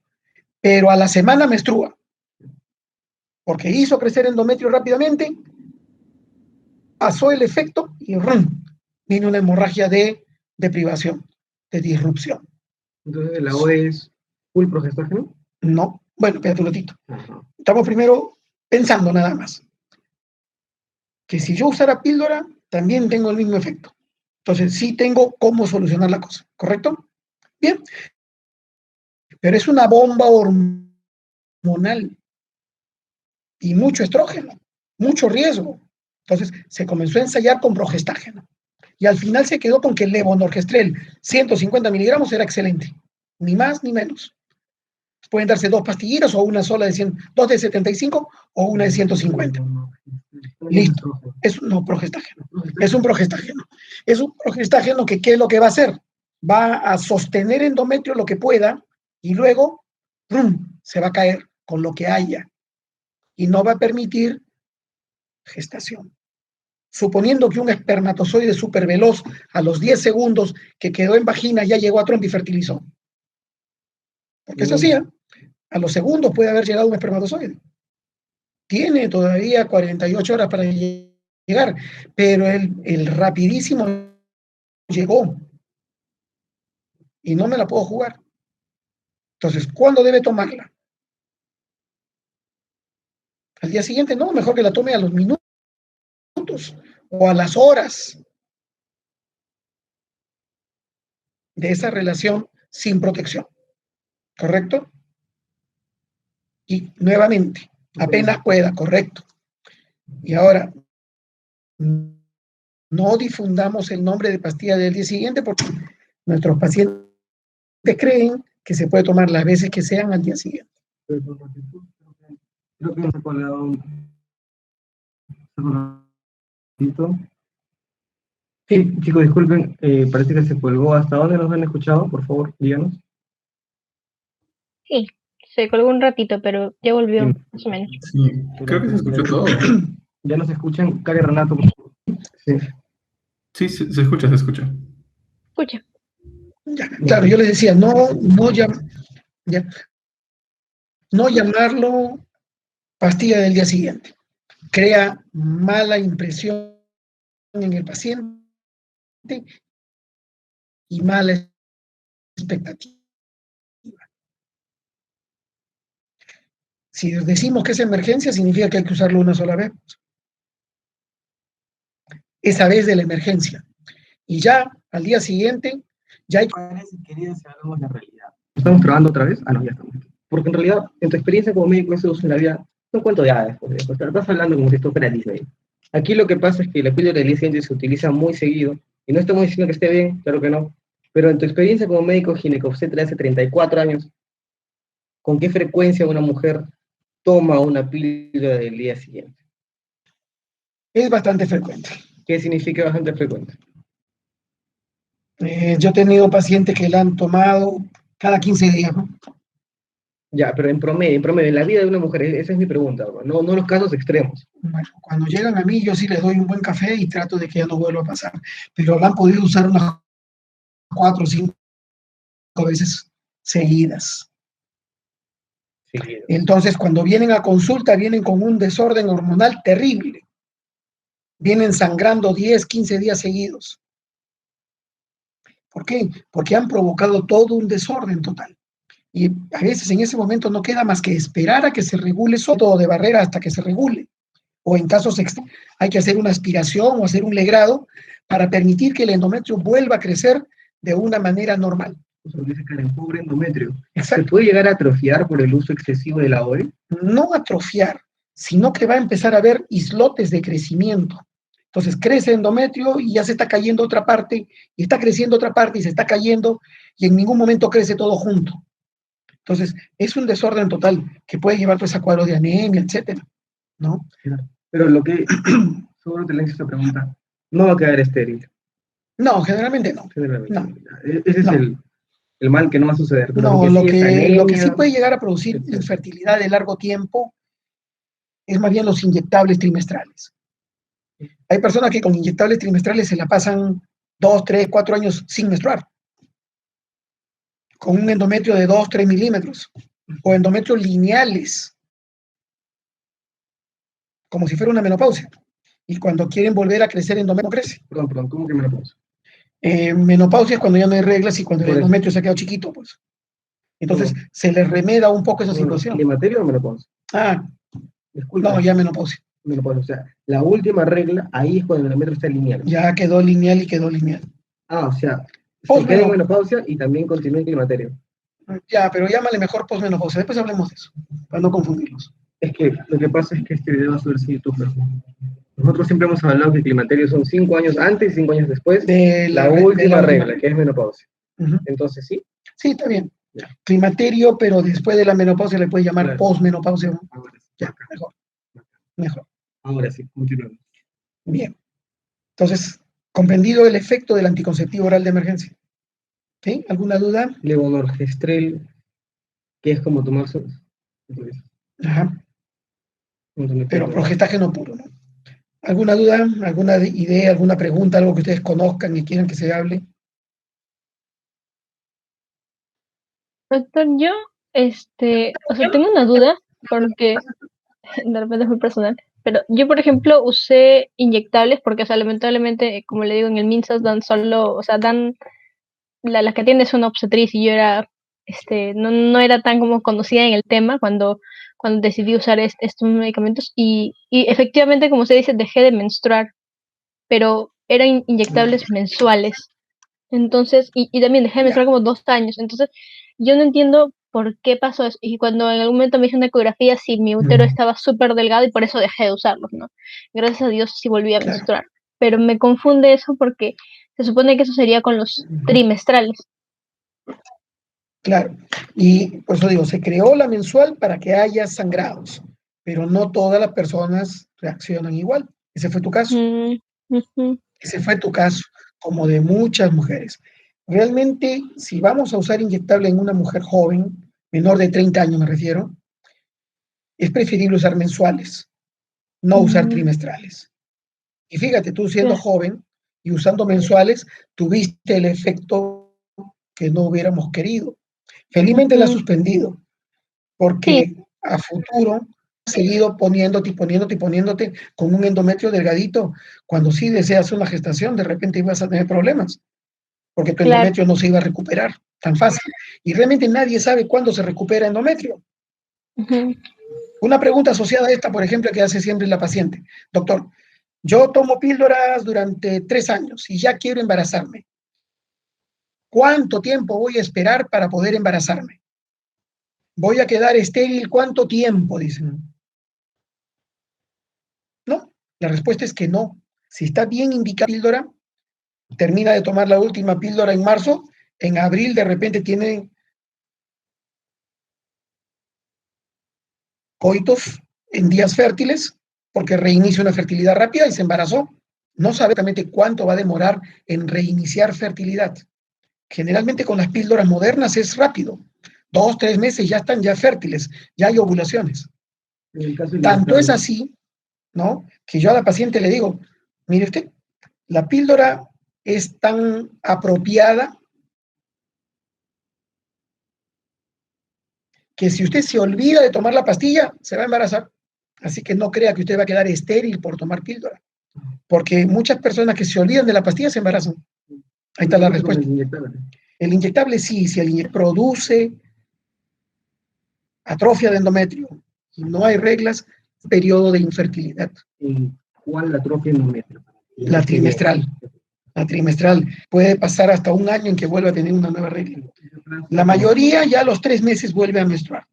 pero a la semana menstrua, porque hizo crecer endometrio rápidamente, pasó el efecto y ¡rum!, vino una hemorragia de privación, de disrupción. Entonces, ¿la O es full progestágeno? No, bueno, espérate un ratito. Estamos primero pensando nada más. Que si yo usara píldora, también tengo el mismo efecto. Entonces, sí tengo cómo solucionar la cosa, ¿correcto? Bien. Pero es una bomba hormonal y mucho estrógeno, mucho riesgo. Entonces, se comenzó a ensayar con progestágeno. Y al final se quedó con que el levonorgestrel, 150 miligramos, era excelente. Ni más ni menos. Pueden darse 2 pastillitas o una sola de 100, 2 de 75 o una de 150. Listo. Es un progestágeno. Es un progestágeno. Es un progestágeno que, ¿qué es lo que va a hacer? Va a sostener endometrio lo que pueda y luego ¡prum!, se va a caer con lo que haya y no va a permitir gestación. Suponiendo que un espermatozoide superveloz a los 10 segundos que quedó en vagina ya llegó a trompa y fertilizó. Porque eso hacía. A los segundos puede haber llegado un espermatozoide. Tiene todavía 48 horas para llegar, pero el rapidísimo llegó y no me la puedo jugar. Entonces, ¿cuándo debe tomarla? Al día siguiente, no, mejor que la tome a los minutos o a las horas de esa relación sin protección. ¿Correcto? Y nuevamente, apenas pueda, correcto. Y ahora, no difundamos el nombre de pastilla del día siguiente porque nuestros pacientes creen que se puede tomar las veces que sean al día siguiente. Creo que nos ha colgado un ratito. Sí, chicos, disculpen, parece que se colgó. ¿Hasta dónde nos han escuchado? Por favor, díganos. Sí, se colgó un ratito, pero ya volvió, Sí. más o menos. Sí, creo que se escuchó todo. Ya nos escuchan. Cari, Renato, por favor. Sí. Sí, se escucha, se escucha. Escucha. Ya, claro, yo les decía, no llamarlo pastilla del día siguiente. Crea mala impresión en el paciente y mala expectativa. Si decimos que es emergencia, significa que hay que usarlo una sola vez. Esa vez de la emergencia. Y ya al día siguiente, ya hay... Queridos, hablamos la realidad. ¿Estamos trabajando otra vez? Ah, no, ya estamos. Porque en realidad, en tu experiencia como médico, ese uso en la vida, no cuento ya después. Estás hablando como si esto fuera Disney. Aquí lo que pasa es que la píldora del día siguiente se utiliza muy seguido, y no estamos diciendo que esté bien, claro que no, pero en tu experiencia como médico ginecobstetra hace 34 años, ¿con qué frecuencia una mujer toma una píldora del día siguiente? Es bastante frecuente. ¿Qué significa bastante frecuente? Yo he tenido pacientes que la han tomado cada 15 días, ¿no? Ya, pero en promedio, en la vida de una mujer, esa es mi pregunta, no los casos extremos. Bueno, cuando llegan a mí, yo sí les doy un buen café y trato de que ya no vuelva a pasar. Pero la han podido usar unas 4 o 5 veces seguidas. Seguido. Entonces, cuando vienen a consulta, vienen con un desorden hormonal terrible. Vienen sangrando 10, 15 días seguidos. ¿Por qué? Porque han provocado todo un desorden total. Y a veces en ese momento no queda más que esperar a que se regule todo de barrera hasta que se regule. O en casos extremos hay que hacer una aspiración o hacer un legrado para permitir que el endometrio vuelva a crecer de una manera normal. Eso dice que el pobre endometrio. Exacto. ¿Se puede llegar a atrofiar por el uso excesivo de la OE? No atrofiar, sino que va a empezar a haber islotes de crecimiento. Entonces crece endometrio y ya se está cayendo otra parte, y está creciendo otra parte y se está cayendo, y en ningún momento crece todo junto. Entonces, es un desorden total que puede llevar pues, a cuadros de anemia, etcétera, ¿no? Pero lo que, seguro te le hice esta pregunta, no va a quedar estéril. No, generalmente no. Generalmente. No. Ese es No. el mal que no va a suceder. Pero No, lo que sí es lo que sí anemia, puede llegar a producir etcétera. infertilidad de largo tiempo es más bien los inyectables trimestrales. Hay personas que con inyectables trimestrales se la pasan 2, 3, 4 años sin menstruar, con un endometrio de 2, 3 milímetros, o endometrios lineales, como si fuera una menopausia. Y cuando quieren volver a crecer, endometrio no crece. Perdón, ¿cómo que menopausia? Menopausia es cuando ya no hay reglas y cuando el Por eso. endometrio se ha quedado chiquito, pues. Entonces, No. se les remeda un poco esa situación. ¿Climaterio o menopausia? Ah, Disculpa. no, ya menopausia. Menopausia. O sea, la última regla, ahí es cuando el endometrio está lineal. Ya quedó lineal y quedó lineal. Ah, o sea, se Posmenopausia. queda en menopausia y también continúa en climaterio. Ya, pero llámale mejor posmenopausia. Después hablemos de eso, para no confundirlos. Es que lo que pasa es que este video va a subirse a YouTube, pero nosotros siempre hemos hablado que el climaterio son 5 años antes y 5 años después De la última regla, que es menopausia. Entonces, ¿sí? Sí, está bien. Ya. Climaterio, pero después de la menopausia le puede llamar Claro. posmenopausia, ¿no? Ahora sí. Ya, mejor. Mejor. Ahora sí, continuemos. Bien. Entonces, comprendido el efecto del anticonceptivo oral de emergencia. ¿Sí? ¿Alguna duda? Levonorgestrel, que es como tomar Ajá. Pero progestágeno puro, ¿no? ¿Alguna duda? ¿Alguna idea? ¿Alguna pregunta? ¿Algo que ustedes conozcan y quieran que se hable? Doctor, yo, o sea, tengo una duda porque de repente es muy personal, pero yo, por ejemplo, usé inyectables porque, o sea, lamentablemente, como le digo, en el MINSAS dan solo, o sea, dan, la que atiende es una obstetriz y yo era, no era tan como conocida en el tema cuando decidí usar estos medicamentos y efectivamente, como se dice, dejé de menstruar, pero eran inyectables mensuales. Entonces, y también dejé de menstruar como 2 años. Entonces, yo no entiendo por qué pasó eso. Y cuando en algún momento me hice una ecografía, sí, mi útero estaba súper delgado y por eso dejé de usarlos, ¿no? Gracias a Dios sí volví a menstruar. Pero me confunde eso porque se supone que eso sería con los trimestrales. Claro. Y por eso digo, se creó la mensual para que haya sangrados, pero no todas las personas reaccionan igual. Ese fue tu caso. Ese fue tu caso, como de muchas mujeres. Realmente, si vamos a usar inyectable en una mujer joven, menor de 30 años me refiero, es preferible usar mensuales, no usar trimestrales. Y fíjate, tú siendo joven y usando mensuales, tuviste el efecto que no hubiéramos querido. Felizmente la has suspendido, porque a futuro has seguido poniéndote con un endometrio delgadito. Cuando sí deseas una gestación, de repente ibas a tener problemas, porque tu endometrio no se iba a recuperar tan fácil. Y realmente nadie sabe cuándo se recupera endometrio. Una pregunta asociada a esta, por ejemplo, que hace siempre la paciente. Doctor, yo tomo píldoras durante 3 años y ya quiero embarazarme. ¿Cuánto tiempo voy a esperar para poder embarazarme? ¿Voy a quedar estéril cuánto tiempo? Dicen. No, la respuesta es que no. Si está bien indicada la píldora, termina de tomar la última píldora en marzo, en abril de repente tiene coitos en días fértiles, porque reinicia una fertilidad rápida y se embarazó. No sabe exactamente cuánto va a demorar en reiniciar fertilidad. Generalmente con las píldoras modernas es rápido. 2, 3 meses ya están ya fértiles, ya hay ovulaciones. Tanto es así, ¿no? Que yo a la paciente le digo, mire usted, la píldora es tan apropiada que si usted se olvida de tomar la pastilla, se va a embarazar. Así que no crea que usted va a quedar estéril por tomar píldora. Porque muchas personas que se olvidan de la pastilla se embarazan. Ahí está la respuesta. El inyectable sí, si el inyectable produce atrofia de endometrio y no hay reglas, periodo de infertilidad. ¿Cuál atrofia de endometrio? La trimestral. La trimestral puede pasar hasta 1 año en que vuelva a tener una nueva regla. La mayoría ya a los 3 meses vuelve a menstruar.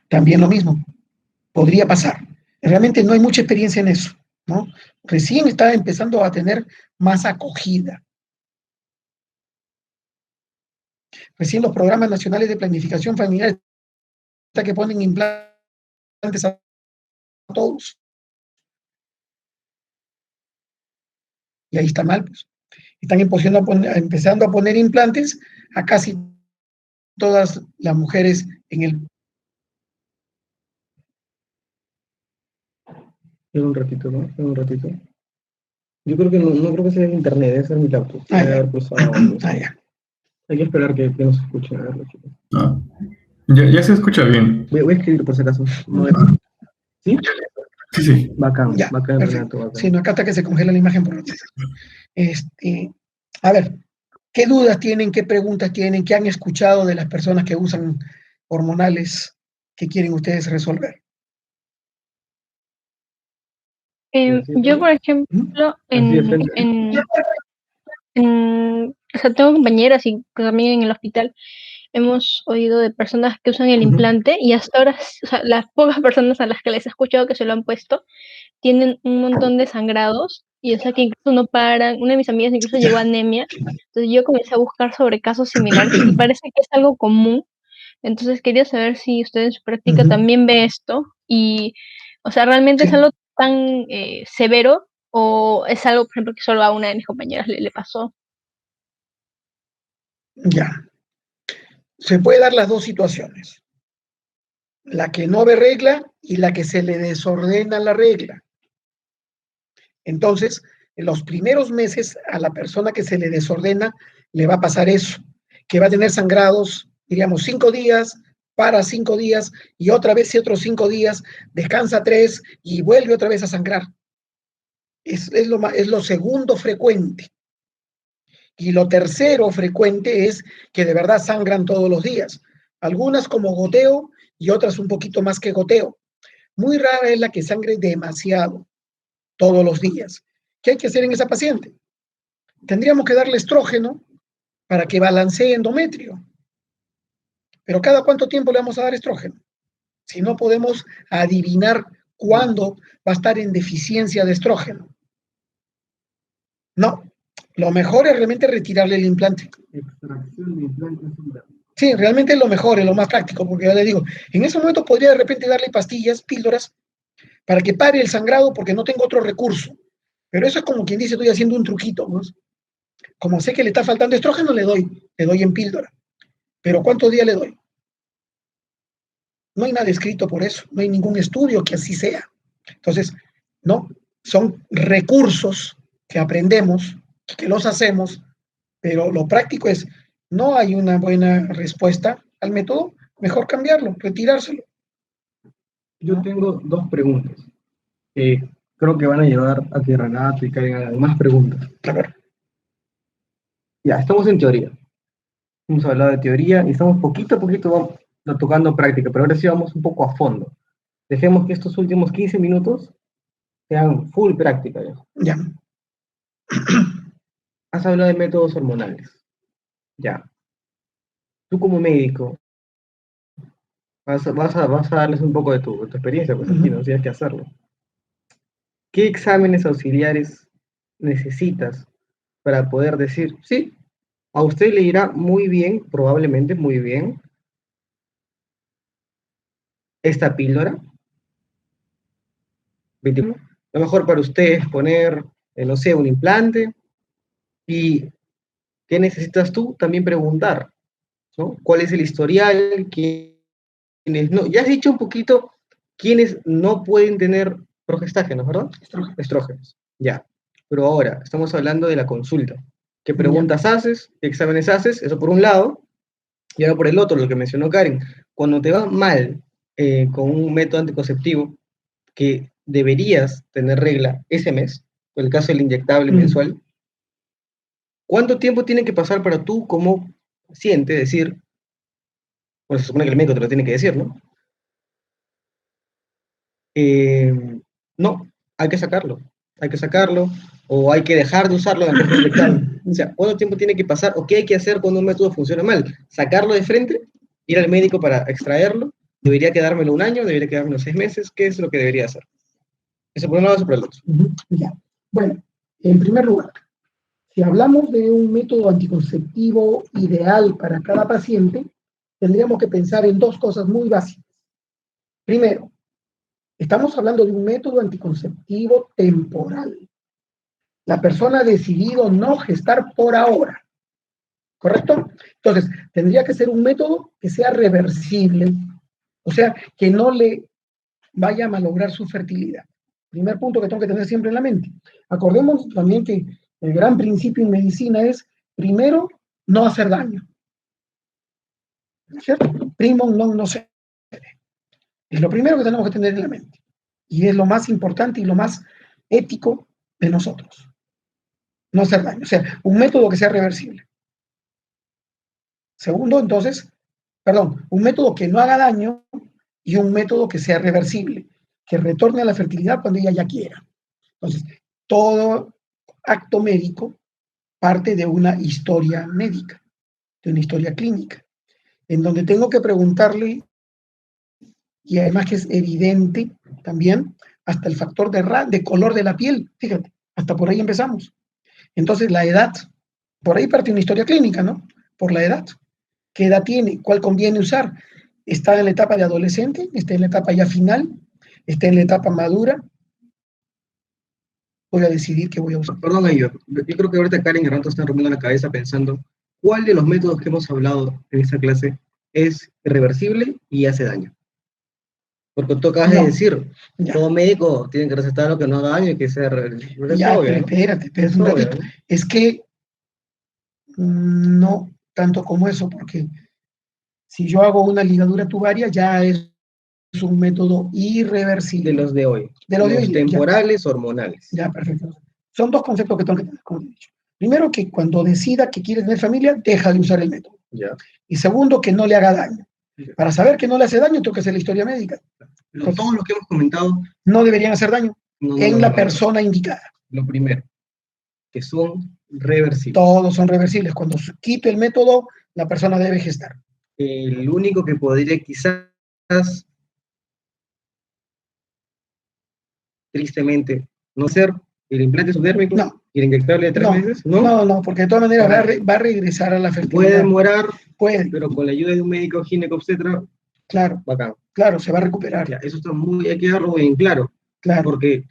También lo mismo. Podría pasar. Realmente no hay mucha experiencia en eso, ¿no? Recién está empezando a tener más acogida. Recién los programas nacionales de planificación familiar hasta que ponen implantes a todos. Y ahí está mal, pues. Están empezando a poner implantes a casi todas las mujeres en el... Espera un ratito, ¿no? Espera un ratito. Yo creo que no creo que sea en internet, debe ser mi laptop. Debe haber cruzado algo. ya. Hay que esperar que nos escuchen, a verlo, chicos. Ah, ya se escucha bien. Voy a escribir por si acaso. No, ¿sí? Sí. Bacán, Ya, bacán, perfecto. Renato, bacán. Sí, no, acá hasta que se congela la imagen por a ver, ¿qué dudas tienen, qué preguntas tienen, qué han escuchado de las personas que usan hormonales que quieren ustedes resolver? Yo, por ejemplo, Así de frente. o sea, tengo compañeras y también en el hospital hemos oído de personas que usan el implante y hasta ahora, o sea, las pocas personas a las que les he escuchado que se lo han puesto tienen un montón de sangrados y o sea que incluso no paran. Una de mis amigas incluso llegó a anemia. Entonces yo comencé a buscar sobre casos similares y parece que es algo común. Entonces quería saber si usted en su práctica también ve esto y, o sea, ¿realmente es algo tan severo o es algo, por ejemplo, que solo a una de mis compañeras le pasó? Ya. Se puede dar las dos situaciones. La que no ve regla y la que se le desordena la regla. Entonces, en los primeros meses a la persona que se le desordena le va a pasar eso, que va a tener sangrados, diríamos, 5 días, para 5 días y otra vez y otros 5 días, descansa 3 y vuelve otra vez a sangrar. Es lo segundo frecuente. Y lo tercero frecuente es que de verdad sangran todos los días. Algunas como goteo y otras un poquito más que goteo. Muy rara es la que sangre demasiado todos los días. ¿Qué hay que hacer en esa paciente? Tendríamos que darle estrógeno para que balancee endometrio. Pero ¿cada cuánto tiempo le vamos a dar estrógeno? Si no podemos adivinar cuándo va a estar en deficiencia de estrógeno. No, lo mejor es realmente retirarle el implante. Extracción de implantes es Sí, realmente es lo mejor, es lo más práctico, porque ya le digo, en ese momento podría de repente darle pastillas, píldoras, para que pare el sangrado porque no tengo otro recurso. Pero eso es como quien dice, estoy haciendo un truquito, ¿no? Como sé que le está faltando estrógeno, le doy en píldora. Pero ¿cuántos días le doy? No hay nada escrito por eso, no hay ningún estudio que así sea. Entonces, no, son recursos que aprendemos, que los hacemos, pero lo práctico es, no hay una buena respuesta al método, mejor cambiarlo, retirárselo. Yo tengo dos preguntas que creo que van a llevar a que Renato y caigan más preguntas. A ver. Ya, estamos en teoría. Hemos hablado de teoría y estamos poquito a poquito tocando práctica, pero ahora sí vamos un poco a fondo. Dejemos que estos últimos 15 minutos sean full práctica. Ya. Has hablado de métodos hormonales. Ya. Tú como médico vas a darles un poco de tu experiencia, pues aquí no tienes que hacerlo. ¿Qué exámenes auxiliares necesitas para poder decir, sí, a usted le irá muy bien, probablemente muy bien, esta píldora? Lo mejor para usted es poner, no sé, un implante. ¿Y qué necesitas tú? También preguntar, ¿no? ¿Cuál es el historial? ¿Quiénes no? Ya has dicho un poquito quiénes no pueden tener progestágenos, ¿verdad? Estrógenos. Ya. Pero ahora, estamos hablando de la consulta. ¿Qué preguntas haces? ¿Qué exámenes haces? Eso por un lado. Y ahora por el otro, lo que mencionó Karen. Cuando te va mal con un método anticonceptivo, que deberías tener regla ese mes, en el caso del inyectable mensual, ¿cuánto tiempo tiene que pasar para tú como paciente decir, bueno, se supone que el médico te lo tiene que decir, ¿no? No, hay que sacarlo, o hay que dejar de usarlo antes de inyectarlo. O sea, ¿cuánto tiempo tiene que pasar o qué hay que hacer cuando un método funciona mal? ¿Sacarlo de frente? ¿Ir al médico para extraerlo? ¿Debería quedármelo un año? ¿Debería quedármelo 6 meses? ¿Qué es lo que debería hacer? Eso por un lado, eso por el otro. Ya. Bueno, en primer lugar, Si hablamos de un método anticonceptivo ideal para cada paciente, tendríamos que pensar en dos cosas muy básicas. Primero, estamos hablando de un método anticonceptivo temporal. La persona ha decidido no gestar por ahora, ¿correcto? Entonces, tendría que ser un método que sea reversible, o sea, que no le vaya a malograr su fertilidad. Primer punto que tengo que tener siempre en la mente. Acordemos también que el gran principio en medicina es, primero, no hacer daño. ¿Cierto? Primum non nocere. Es lo primero que tenemos que tener en la mente. Y es lo más importante y lo más ético de nosotros. No hacer daño. O sea, un método que sea reversible. Segundo, entonces, un método que no haga daño y un método que sea reversible, que retorne a la fertilidad cuando ella ya quiera. Entonces, todo acto médico parte de una historia médica, de una historia clínica, en donde tengo que preguntarle, y además que es evidente también, hasta el factor de color de la piel, fíjate, hasta por ahí empezamos. Entonces, la edad, por ahí parte una historia clínica, ¿no? Por la edad. ¿Qué edad tiene? ¿Cuál conviene usar? ¿Está en la etapa de adolescente? ¿Está en la etapa ya final? ¿Está en la etapa madura? Voy a decidir qué voy a usar. Perdón, yo creo que ahorita Karen y Ranto están rompiendo la cabeza pensando cuál de los métodos que hemos hablado en esta clase es irreversible y hace daño. Porque tú acabas de decir, todo médico tiene que recetar lo que no haga daño y que sea reversible. Ya, pero espérate, espérate un ratito. ¿No? Es que no tanto como eso, porque si yo hago una ligadura tubaria ya es un método irreversible. De los de hoy. De los de hoy. Temporales, hormonales. Ya, perfecto. Son dos conceptos que tengo que tener, como he dicho. Primero, que cuando decida que quiere tener familia, deja de usar el método. Ya. Y segundo, que no le haga daño. Ya. Para saber que no le hace daño, tengo que hacer la historia médica. Pero todos los que hemos comentado no deberían hacer daño en la persona indicada. Lo primero, que son reversibles. Todos son reversibles. Cuando quite el método, la persona debe gestar. El único que podría quizás, tristemente, no ser el implante subdérmico, y el inyectable de 3 meses, no, porque de todas maneras va a regresar a la fertilidad. Puede demorar, puede, pero con la ayuda de un médico ginecobstetra, claro, bacán. Claro, se va a recuperar. Ya, eso está hay que darlo bien claro. Claro. Porque,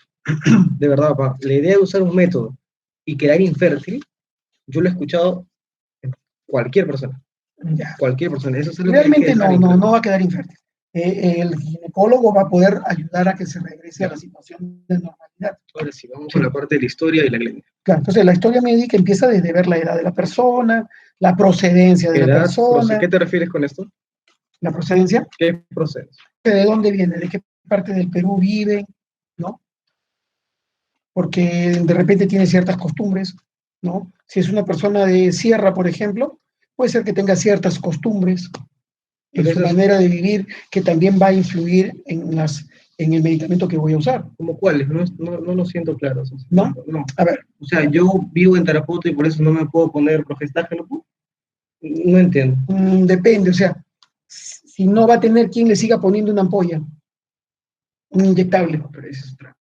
de verdad, papá, la idea de usar un método y quedar infértil, yo lo he escuchado en cualquier persona. Ya. Cualquier persona. Eso es realmente no va a quedar infértil. El ginecólogo va a poder ayudar a que se regrese a la situación de normalidad. Ahora sí, vamos a la parte de la historia y la clínica. Claro, entonces la historia médica empieza desde ver la edad de la persona, la procedencia de la persona. ¿Qué te refieres con esto? ¿La procedencia? ¿Qué procedencia? ¿De dónde viene? ¿De qué parte del Perú vive? ¿No? Porque de repente tiene ciertas costumbres, ¿no? Si es una persona de sierra, por ejemplo, puede ser que tenga ciertas costumbres en su manera de vivir que también va a influir en el medicamento que voy a usar. ¿Cómo cuáles? No lo siento claro. ¿No? A ver. O sea, yo vivo en Tarapoto y por eso no me puedo poner progestágeno. No entiendo. Depende, o sea, si no va a tener quien le siga poniendo una ampolla, un inyectable. Pero eso es otra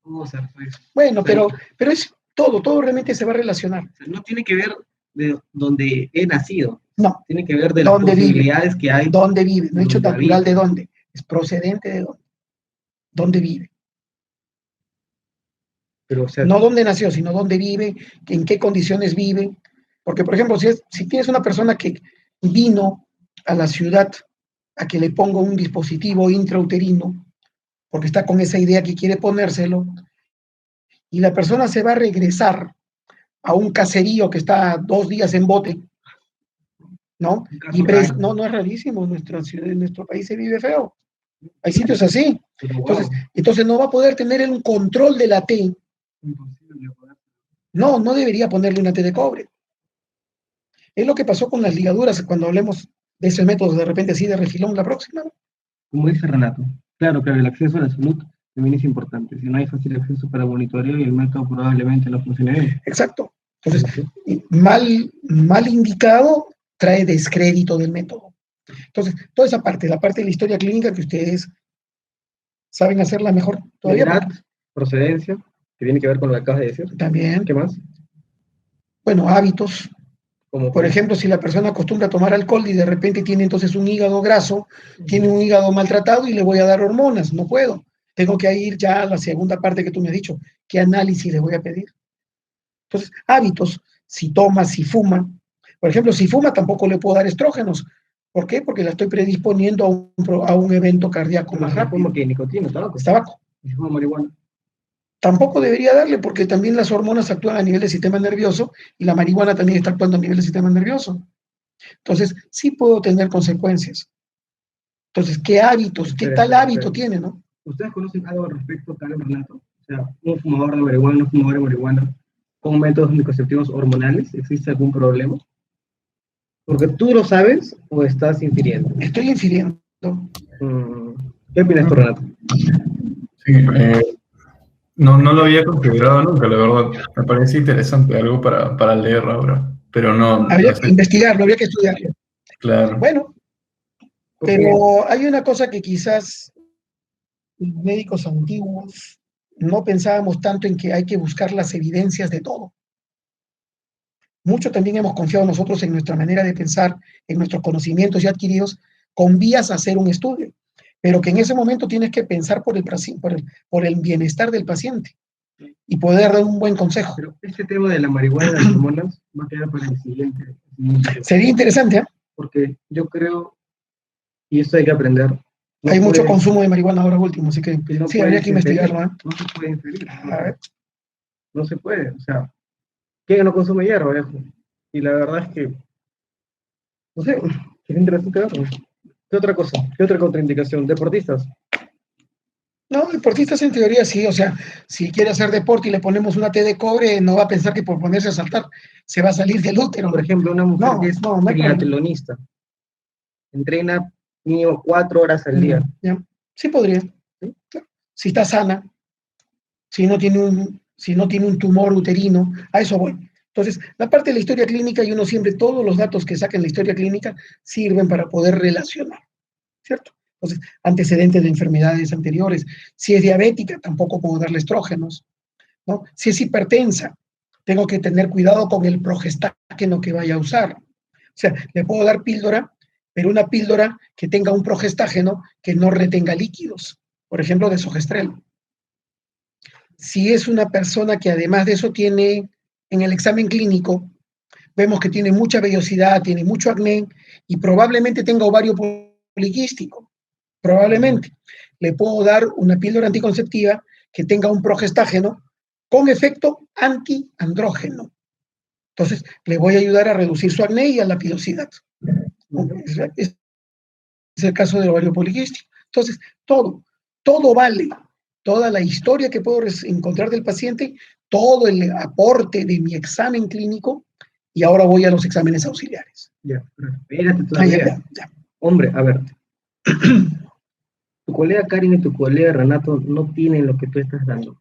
cosa, pues. Bueno, pero es todo realmente se va a relacionar. O sea, no tiene que ver de donde he nacido. No. Tiene que ver de las posibilidades que hay. ¿Dónde vive? No he hecho natural de dónde. Es procedente de dónde. ¿Dónde vive? Pero, o sea, no dónde nació, sino dónde vive, en qué condiciones vive. Porque, por ejemplo, si tienes una persona que vino a la ciudad a que le ponga un dispositivo intrauterino, porque está con esa idea que quiere ponérselo, y la persona se va a regresar a un caserío que está 2 días en bote, ¿no? No es rarísimo, en nuestro país se vive feo. Hay sitios así. Entonces no va a poder tener un control de la T. No debería ponerle una T de cobre. Es lo que pasó con las ligaduras cuando hablemos de ese método de repente así de refilón la próxima. Como dice Renato, claro, el acceso a la salud también es importante. Si no hay fácil acceso para monitoreo y el método probablemente no funcione bien. Exacto. Entonces, mal indicado trae descrédito del método. Entonces, toda esa parte, la parte de la historia clínica que ustedes saben hacerla mejor todavía. Edad, procedencia, que tiene que ver con lo que acabas de decir. También. ¿Qué más? Bueno, hábitos. Como Por ejemplo, si la persona acostumbra a tomar alcohol y de repente tiene entonces un hígado graso, tiene un hígado maltratado y le voy a dar hormonas, no puedo. Tengo que ir ya a la segunda parte que tú me has dicho. ¿Qué análisis le voy a pedir? Entonces, hábitos, si toma, si fuma. Por ejemplo, si fuma tampoco le puedo dar estrógenos. ¿Por qué? Porque la estoy predisponiendo a un evento cardíaco más rápido. Como que nicotina, tabaco. Tabaco. Y fuma marihuana. Tampoco debería darle porque también las hormonas actúan a nivel del sistema nervioso y la marihuana también está actuando a nivel del sistema nervioso. Entonces, sí puedo tener consecuencias. Entonces, ¿qué hábitos, qué tal hábito tiene, no? ¿Ustedes conocen algo al respecto, Carlos Renato? O sea, un fumador de marihuana, un fumador de marihuana, con métodos anticonceptivos hormonales, ¿existe algún problema? ¿Porque tú lo sabes o estás infiriendo? Estoy infiriendo. ¿Qué opinas tú, Renato? Sí, no lo había considerado nunca, la verdad. Me parece interesante, algo para leer ahora, pero no Habría que sé. investigarlo, habría que estudiarlo. Claro. Bueno, pero hay una cosa que quizás los médicos antiguos no pensábamos tanto en que hay que buscar las evidencias de todo. Mucho también hemos confiado nosotros en nuestra manera de pensar, en nuestros conocimientos ya adquiridos, con vías a hacer un estudio, pero que en ese momento tienes que pensar por el bienestar del paciente y poder dar un buen consejo. Pero este tema de la marihuana y las hormonas va a quedar para el siguiente. Sería interesante, ¿eh? Porque yo creo, y esto hay que aprender. No hay mucho puede, consumo de marihuana ahora último, así que no sí, habría que investigarlo. ¿Eh? No se puede inferir. A ver. No se puede. O sea, ¿quién no consume hierro, viejo? Y la verdad es que, no sé, es interesante verlo. ¿Qué otra cosa? ¿Qué otra contraindicación? Deportistas. No, deportistas en teoría sí, o sea, si quiere hacer deporte y le ponemos una T de cobre, no va a pensar que por ponerse a saltar se va a salir del útero. Por ejemplo, una mujer que es triatlonista, entrena mínimo 4 horas al día. Ya. Sí podría. ¿Sí? Claro. Si está sana, si no tiene un tumor uterino, a eso voy. Entonces, la parte de la historia clínica, y uno siempre, todos los datos que saquen la historia clínica sirven para poder relacionar, ¿cierto? Entonces, antecedentes de enfermedades anteriores. Si es diabética, tampoco puedo darle estrógenos, ¿no? Si es hipertensa, tengo que tener cuidado con el progestágeno que vaya a usar. O sea, le puedo dar píldora, pero una píldora que tenga un progestágeno que no retenga líquidos, por ejemplo, desogestrel. Si es una persona que además de eso tiene, en el examen clínico, vemos que tiene mucha vellosidad, tiene mucho acné y probablemente tenga ovario poliquístico, probablemente, le puedo dar una píldora anticonceptiva que tenga un progestágeno con efecto antiandrógeno. Entonces, le voy a ayudar a reducir su acné y a la pilosidad. Es el caso del ovario poliquístico. Entonces, todo vale. Toda la historia que puedo encontrar del paciente, todo el aporte de mi examen clínico, y ahora voy a los exámenes auxiliares. Ya, espérate todavía. Ya. Hombre, a ver. Tu colega Karin y tu colega Renato no tienen lo que tú estás dando.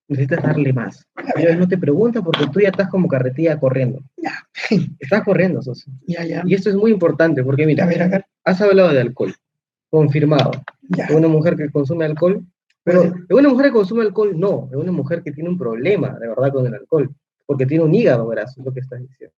Necesitas darle más. Ellos no te preguntan porque tú ya estás como carretilla corriendo. Ya. Estás corriendo, socio. Ya. Y esto es muy importante porque, mira, a ver. Has hablado de alcohol. Confirmado. Ya. De una mujer que consume alcohol. Pero de una mujer que consume alcohol, no. De una mujer que tiene un problema, de verdad, con el alcohol. Porque tiene un hígado graso, es lo que estás diciendo.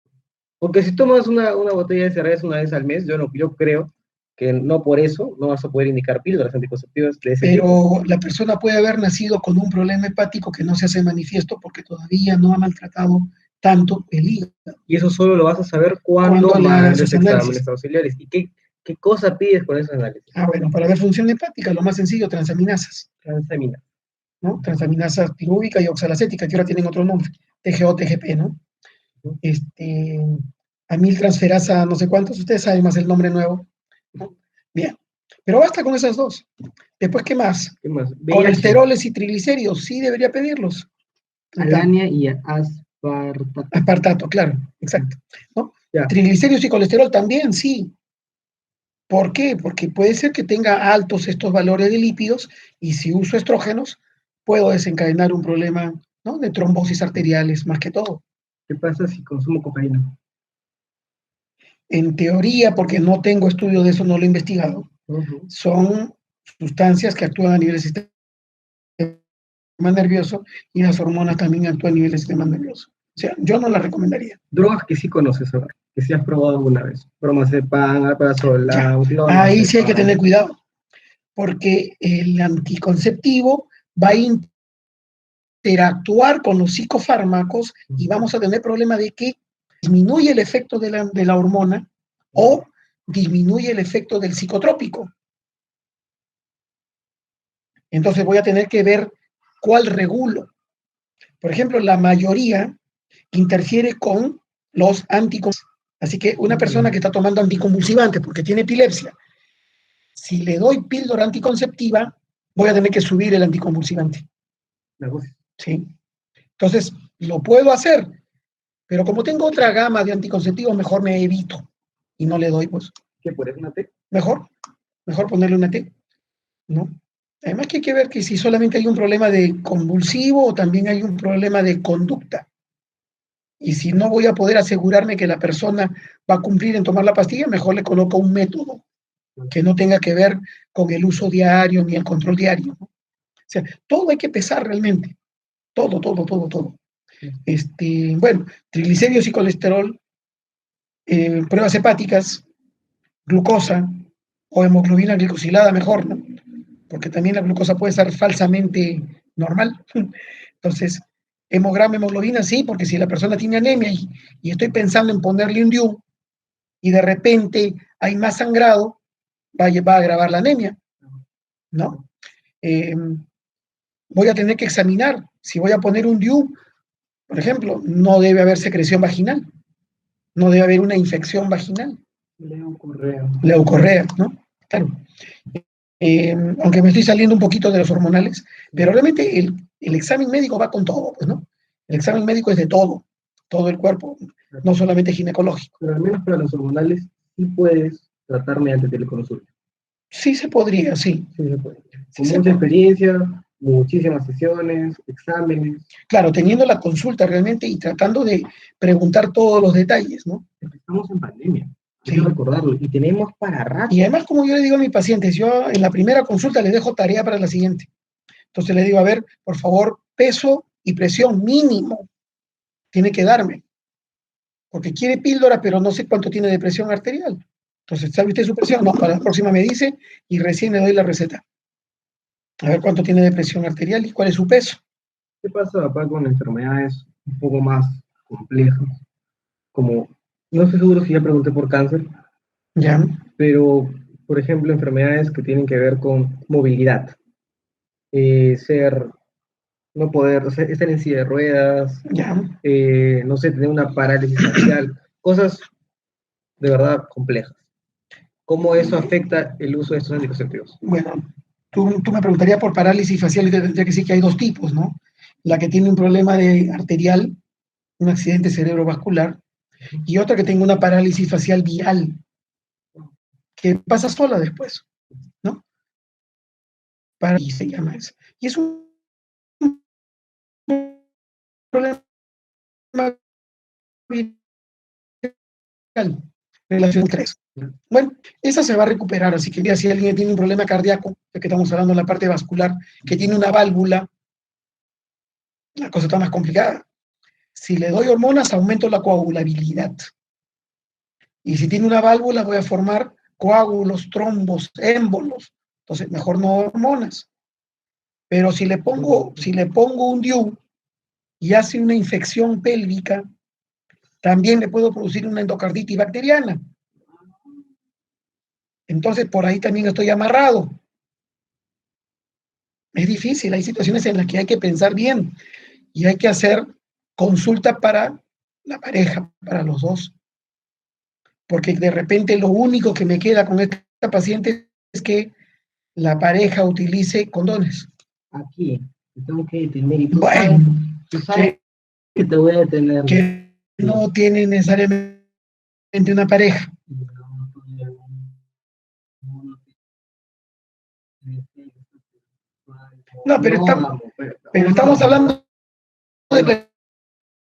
Porque si tomas una botella de cerveza una vez al mes, yo creo que no por eso no vas a poder indicar píldoras anticonceptivas de ese tipo. La persona puede haber nacido con un problema hepático que no se hace manifiesto porque todavía no ha maltratado tanto el hígado. Y eso solo lo vas a saber cuando mandes exámenes auxiliares. ¿Y qué cosa pides con esos análisis? Bueno, para ver función hepática, lo más sencillo, transaminasas. Transaminasas. ¿No? Transaminasa pirúvica y oxalacética, que ahora tienen otro nombre, TGO, TGP, ¿no? Amiltransferasa, no sé cuántos, ustedes saben más el nombre nuevo. ¿No? Bien, pero basta con esas dos. Después, ¿qué más? Colesteroles y triglicéridos, sí debería pedirlos. Alania y aspartato. Aspartato, claro, exacto. ¿No? Triglicéridos y colesterol también, sí. ¿Por qué? Porque puede ser que tenga altos estos valores de lípidos y si uso estrógenos, puedo desencadenar un problema, ¿no? De trombosis arteriales, más que todo. ¿Qué pasa si consumo cocaína? En teoría, porque no tengo estudio de eso, no lo he investigado, son sustancias que actúan a nivel del sistema nervioso y las hormonas también actúan a nivel del sistema nervioso. sea, yo no la recomendaría. Drogas que sí conoces, a ver, que sí has probado alguna vez. Bromazepam, alprazolam, Ahí sí hay que clonazepam. tener cuidado, porque el anticonceptivo va a interactuar con los psicofármacos y vamos a tener problema de que disminuye el efecto de la hormona o disminuye el efecto del psicotrópico. Entonces voy a tener que ver cuál regulo. Por ejemplo, la mayoría interfiere con los anticonvulsivantes. Así que una persona que está tomando anticonvulsivantes porque tiene epilepsia, si le doy píldora anticonceptiva, voy a tener que subir el anticonvulsivante. ¿Sí? Entonces, lo puedo hacer, pero como tengo otra gama de anticonceptivos, mejor me evito y no le doy, pues. ¿Qué, por eso una T? Mejor ponerle una T, ¿no? Además que hay que ver que si solamente hay un problema de convulsivo o también hay un problema de conducta. Y si no voy a poder asegurarme que la persona va a cumplir en tomar la pastilla, mejor le coloco un método que no tenga que ver con el uso diario ni el control diario, ¿no? O sea, todo hay que pesar realmente. Todo. Bueno, triglicéridos y colesterol, pruebas hepáticas, glucosa o hemoglobina glicosilada mejor, ¿no? Porque también la glucosa puede ser falsamente normal. Entonces, hemograma, hemoglobina, sí, porque si la persona tiene anemia y estoy pensando en ponerle un DIU y de repente hay más sangrado, va a agravar la anemia, ¿no? Voy a tener que examinar. Si voy a poner un DIU, por ejemplo, no debe haber secreción vaginal, no debe haber una infección vaginal. Leucorrea, ¿no? Claro. Aunque me estoy saliendo un poquito de los hormonales, pero realmente el examen médico va con todo, pues, ¿no? El examen médico es de todo el cuerpo, no solamente ginecológico. Pero al menos para los hormonales sí puedes tratar mediante teleconsulta. Sí se podría, sí. Sí se puede. Con mucha experiencia, muchísimas sesiones, exámenes. Claro, teniendo la consulta realmente y tratando de preguntar todos los detalles, ¿no? Estamos en pandemia, hay que recordarlo, y tenemos para rato. Y además, como yo le digo a mis pacientes, yo en la primera consulta les dejo tarea para la siguiente. Entonces le digo, a ver, por favor, peso y presión mínimo tiene que darme. Porque quiere píldora, pero no sé cuánto tiene de presión arterial. Entonces, ¿sabe usted su presión? No, para la próxima me dice y recién le doy la receta. A ver cuánto tiene de presión arterial y cuál es su peso. ¿Qué pasa, papá, con enfermedades un poco más complejas? Como, no estoy seguro si ya pregunté por cáncer, Ya. Pero, por ejemplo, enfermedades que tienen que ver con movilidad. No poder, o sea, estar en silla de ruedas, Ya. no sé, tener una parálisis facial, cosas de verdad complejas. ¿Cómo eso afecta el uso de estos anticonceptivos? Bueno, tú me preguntarías por parálisis facial y te tendría que decir que hay dos tipos, ¿no? La que tiene un problema de arterial, un accidente cerebrovascular, y otra que tenga una parálisis facial viral, que pasa sola después, ¿no? Parálisis se llama eso. Y es un problema viral, relación 3. Bueno, esa se va a recuperar, así que ya si alguien tiene un problema cardíaco, de que estamos hablando de la parte vascular, que tiene una válvula, la cosa está más complicada. Si le doy hormonas, aumento la coagulabilidad. Y si tiene una válvula, voy a formar coágulos, trombos, émbolos. Entonces, mejor no hormonas. Pero si le pongo un DIU y hace una infección pélvica, también le puedo producir una endocarditis bacteriana. Entonces, por ahí también estoy amarrado. Es difícil, hay situaciones en las que hay que pensar bien y hay que hacer consulta para la pareja, para los dos. Porque de repente lo único que me queda con esta paciente es que la pareja utilice condones. Aquí, te tengo que detener y tú Bueno, sabes que te voy a detener. Que no tiene necesariamente una pareja. No, pero estamos hablando de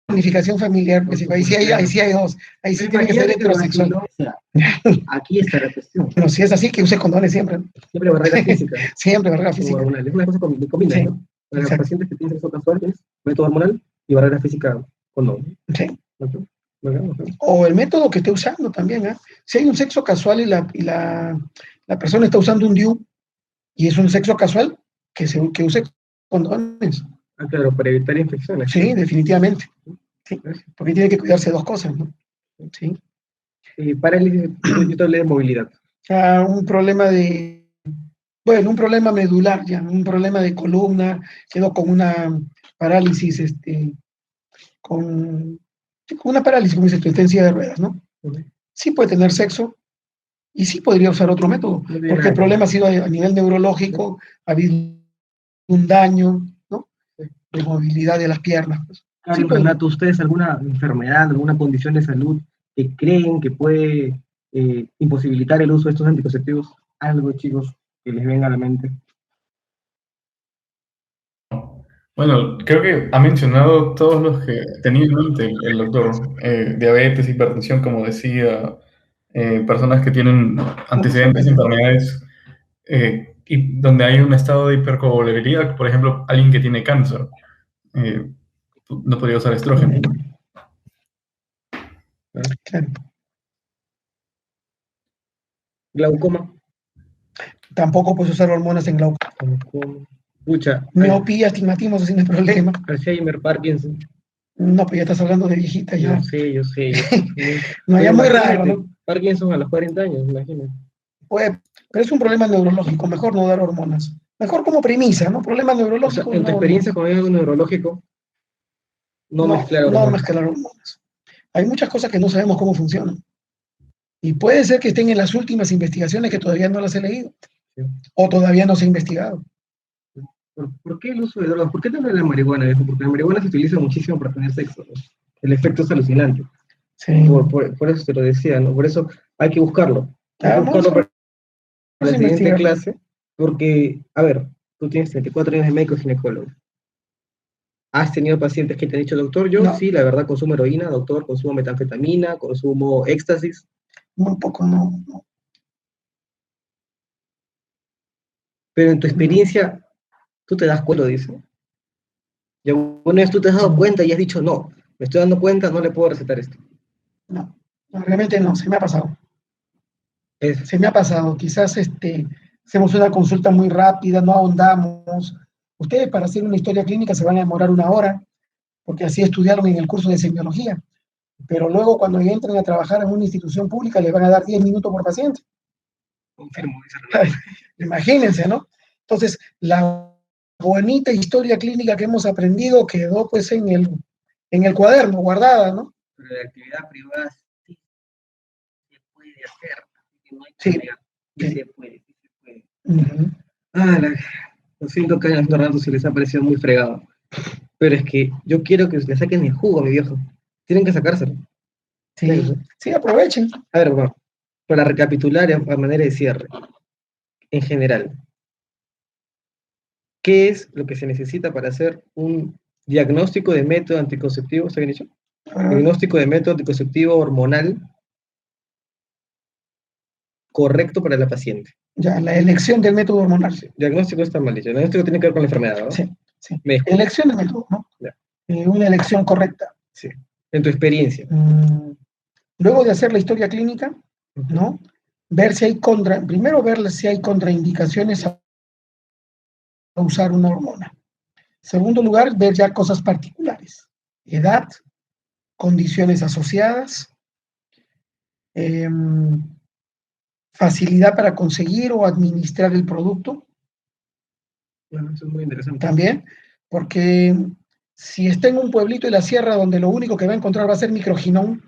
planificación familiar, pues ahí sí hay dos, ahí sí tiene que ser heterosexual. Aquí está la cuestión. Bueno, si es así, que use condones siempre. Siempre barrera física. Siempre barrera física. Es una cosa que combina, Sí, ¿no? Para los pacientes que tienen sexo casual es método hormonal y barrera física ¿O no? ¿sí? Ok, bacán, bacán. O el método que esté usando también. ¿Ah? Si hay un sexo casual y la persona está usando un DIU y es un sexo casual, que use condones. Ah, claro, para evitar infecciones. Sí, definitivamente. Sí, Gracias. porque tiene que cuidarse dos cosas, ¿no? Sí. Parálisis, yo te hablé de movilidad. Un problema un problema medular, ya, un problema de columna, quedó con una parálisis, con una parálisis, como dices tú, está en silla de ruedas, ¿no? Sí puede tener sexo y sí podría usar otro método, No tiene porque nada el que problema ver. ha sido a nivel neurológico, ha habido un daño, ¿no? De movilidad de las piernas. Pues. Sí Carlos, puede. Renato, ¿ustedes alguna enfermedad, alguna condición de salud que creen que puede imposibilitar el uso de estos anticonceptivos? Algo, chicos, que les venga a la mente. Bueno, creo que ha mencionado todos los que tenía en mente el doctor. Diabetes, hipertensión, como decía, personas que tienen antecedentes de enfermedades y donde hay un estado de hipercoagulabilidad, por ejemplo, alguien que tiene cáncer, eh, no podría usar estrógeno. Claro. Glaucoma. Tampoco puedes usar hormonas en glaucoma. Pucha, Miopía, astigmatismo, eso sí no es problema. Alzheimer, Parkinson. No, pues ya estás hablando de viejita ya. Yo sé. No, ya Pero muy raro, imagínate, ¿no? Parkinson a los 40 años, imagínate. Pero es un problema neurológico, mejor no dar hormonas. Mejor como premisa, ¿no? Problemas O sea, neurológicos, en tu experiencia con algo neurológico, no mezclar no hormonas. mezclar hormonas. Hay muchas cosas que no sabemos cómo funcionan. Y puede ser que estén en las últimas investigaciones que todavía no las he leído. Sí. O todavía no se ha investigado. ¿Por qué el uso de drogas? ¿Por qué te habla de la marihuana, viejo? Porque la marihuana se utiliza muchísimo para tener sexo, ¿no? El efecto es alucinante. Sí. Por eso te lo decía, ¿no? Por eso hay que buscarlo. Hay que Vamos buscarlo para a la siguiente investigar. clase, porque, a ver, tú tienes 34 años de médico ginecólogo. ¿Has tenido pacientes que te han dicho, doctor, yo No. sí, la verdad, consumo heroína, doctor, consumo metanfetamina, consumo éxtasis? Muy poco, no. Pero en tu experiencia, tú te das cuenta, dice. Y alguna vez tú te has dado cuenta y has dicho, no, me estoy dando cuenta, no le puedo recetar esto. No, realmente no, se me ha pasado. Es, Se me ha pasado. Quizás hacemos una consulta muy rápida, no ahondamos. Ustedes para hacer una historia clínica se van a demorar 1 hora, porque así estudiaron en el curso de semiología. Pero luego cuando entren a trabajar en una institución pública les van a dar 10 minutos por paciente. confirmo, dice Renato. Imagínense, ¿no? Entonces, la bonita historia clínica que hemos aprendido quedó pues en el cuaderno, guardada, ¿no? Pero la actividad privada sí se puede hacer. Así que no hay que Sí. negar. Sí se puede. Uh-huh. Lo siento que a Renato se les ha parecido muy fregado. Pero es que yo quiero que le saquen el jugo, mi viejo. Tienen que sacárselo. Sí, aprovechen. A ver, bueno, para recapitular a manera de cierre, en general, ¿qué es lo que se necesita para hacer un diagnóstico de método anticonceptivo? ¿Está bien dicho? Diagnóstico de método anticonceptivo hormonal correcto para la paciente. Ya, la elección del método hormonal. Sí, diagnóstico está mal dicho. El diagnóstico tiene que ver con la enfermedad, ¿no? Sí. Elección del método, ¿no? Una elección correcta. Sí. En tu experiencia. Luego de hacer la historia clínica, ¿no? Ver si hay primero ver si hay contraindicaciones a usar una hormona. Segundo lugar, ver ya cosas particulares. Edad, condiciones asociadas, facilidad para conseguir o administrar el producto. Bueno, eso es muy interesante. También, porque si está en un pueblito de la sierra donde lo único que va a encontrar va a ser microginón,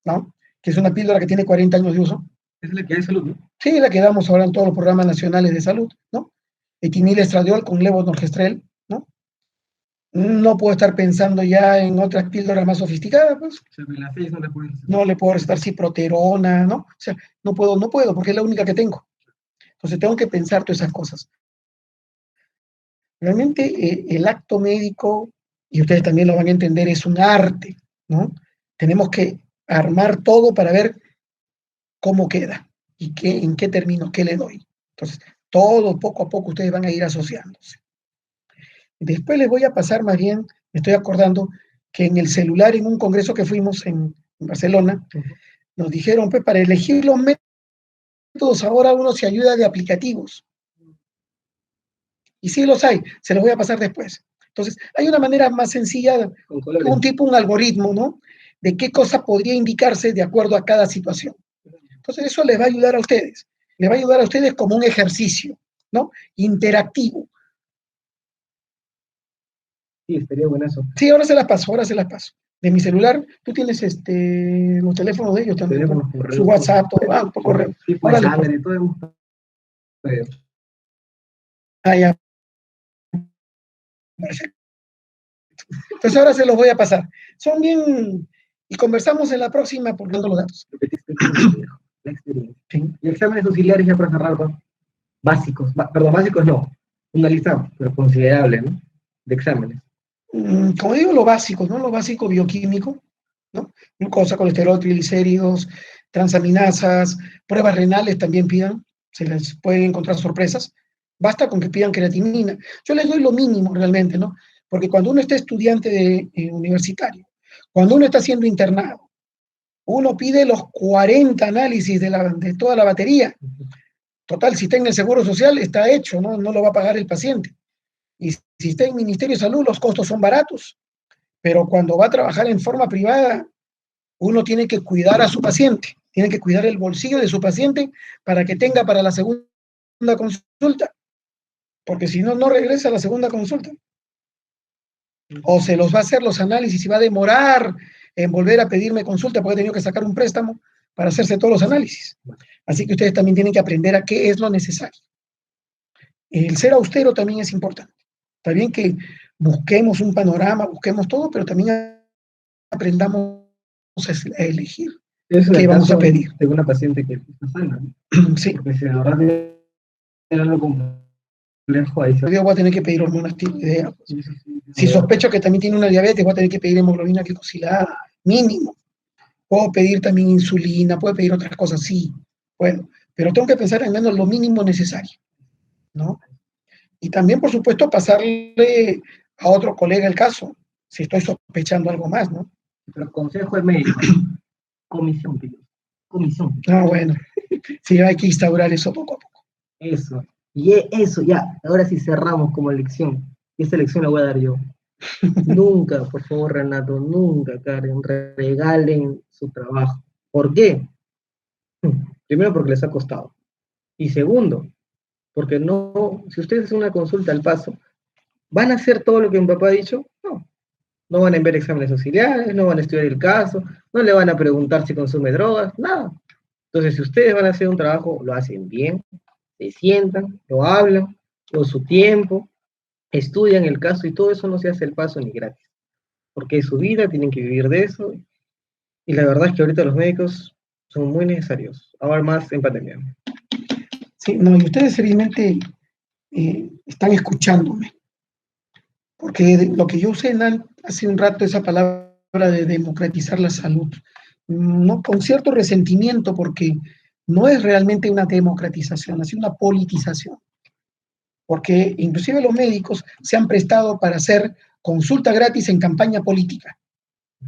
¿no? Que es una píldora que tiene 40 años de uso. Es la que hay salud, ¿no? Sí, la que damos ahora en todos los programas nacionales de salud, ¿no? Etinil-estradiol con levonorgestrel, ¿no? No puedo estar pensando ya en otras píldoras más sofisticadas, pues. O sea, la 6 no le puedes recetar. No le puedo recetar ciproterona, ¿no? O sea, no puedo, porque es la única que tengo. Entonces tengo que pensar todas esas cosas. Realmente el acto médico, y ustedes también lo van a entender, es un arte, ¿no? Tenemos que armar todo para ver cómo queda y en qué termino, qué le doy. Entonces, todo poco a poco ustedes van a ir asociándose. Después les voy a pasar más bien, me estoy acordando que en el celular, en un congreso que fuimos en Barcelona, nos dijeron, pues para elegir los métodos ahora uno se ayuda de aplicativos. Y sí los hay, se los voy a pasar después. Entonces, hay una manera más sencilla, un algoritmo, ¿no? De qué cosa podría indicarse de acuerdo a cada situación. Entonces, eso les va a ayudar a ustedes. Les va a ayudar a ustedes como un ejercicio, ¿no? Interactivo. Sí, estaría bueno eso. Sí, ahora se las paso. De mi celular, tú tienes los teléfonos de ellos también, ¿no? Su WhatsApp, todo, por correo. Sí, por sangre, todo. Ah, ya. Perfecto. Entonces ahora se los voy a pasar. Son bien, y conversamos en la próxima por dando los datos. La experiencia. Sí. Y exámenes auxiliares ya para cerrar, ¿no? Básicos, básicos no, una lista pero considerable, ¿no? De exámenes. Como digo, lo básico, ¿no? Lo básico bioquímico, ¿no? Glucosa, colesterol, triglicéridos, transaminasas, pruebas renales también pidan, se les pueden encontrar sorpresas. Basta con que pidan creatinina. Yo les doy lo mínimo realmente, ¿no? Porque cuando uno está estudiante universitario, cuando uno está siendo internado, uno pide los 40 análisis de toda la batería. Total, si está en el Seguro Social, está hecho, ¿no? No lo va a pagar el paciente. Y si está en Ministerio de Salud, los costos son baratos. Pero cuando va a trabajar en forma privada, uno tiene que cuidar a su paciente, tiene que cuidar el bolsillo de su paciente para que tenga para la segunda consulta. Porque si no, no regresa a la segunda consulta. O se los va a hacer los análisis y va a demorar en volver a pedirme consulta porque ha tenido que sacar un préstamo para hacerse todos los análisis. Así que ustedes también tienen que aprender a qué es lo necesario. El ser austero también es importante. Está bien que busquemos un panorama, busquemos todo, pero también aprendamos a elegir qué vamos a pedir. Tengo una paciente que está sana, ¿no? Sí. Porque si de verdad tiene algo complejo ahí. Yo voy a tener que pedir hormonas tiroideas. Si sospecho que también tiene una diabetes, voy a tener que pedir hemoglobina glicosilada, mínimo. Puedo pedir también insulina, puedo pedir otras cosas, sí. Bueno, pero tengo que pensar al menos lo mínimo necesario, ¿no? Y también, por supuesto, pasarle a otro colega el caso, si estoy sospechando algo más, ¿no? Pero consejo del médico, comisión. Ah, bueno, sí, hay que instaurar eso poco a poco. Eso, y eso, ya, ahora sí cerramos como elección. Y esa elección la voy a dar yo. Nunca, por favor, Renato, nunca, Karen, regalen su trabajo. ¿Por qué? Primero, porque les ha costado. Y segundo, porque no, si ustedes hacen una consulta al paso, ¿van a hacer todo lo que mi papá ha dicho? No. No van a enviar exámenes auxiliares, no van a estudiar el caso, no le van a preguntar si consume drogas, nada. Entonces, si ustedes van a hacer un trabajo, lo hacen bien, se sientan, lo hablan, con su tiempo, estudian el caso y todo eso no se hace el paso ni gratis. Porque es su vida, tienen que vivir de eso. Y la verdad es que ahorita los médicos son muy necesarios, ahora más en pandemia. Sí, no, y ustedes seriamente están escuchándome. Porque lo que yo usé hace un rato, esa palabra de democratizar la salud, no con cierto resentimiento, porque no es realmente una democratización, ha sido una politización. Porque inclusive los médicos se han prestado para hacer consulta gratis en campaña política.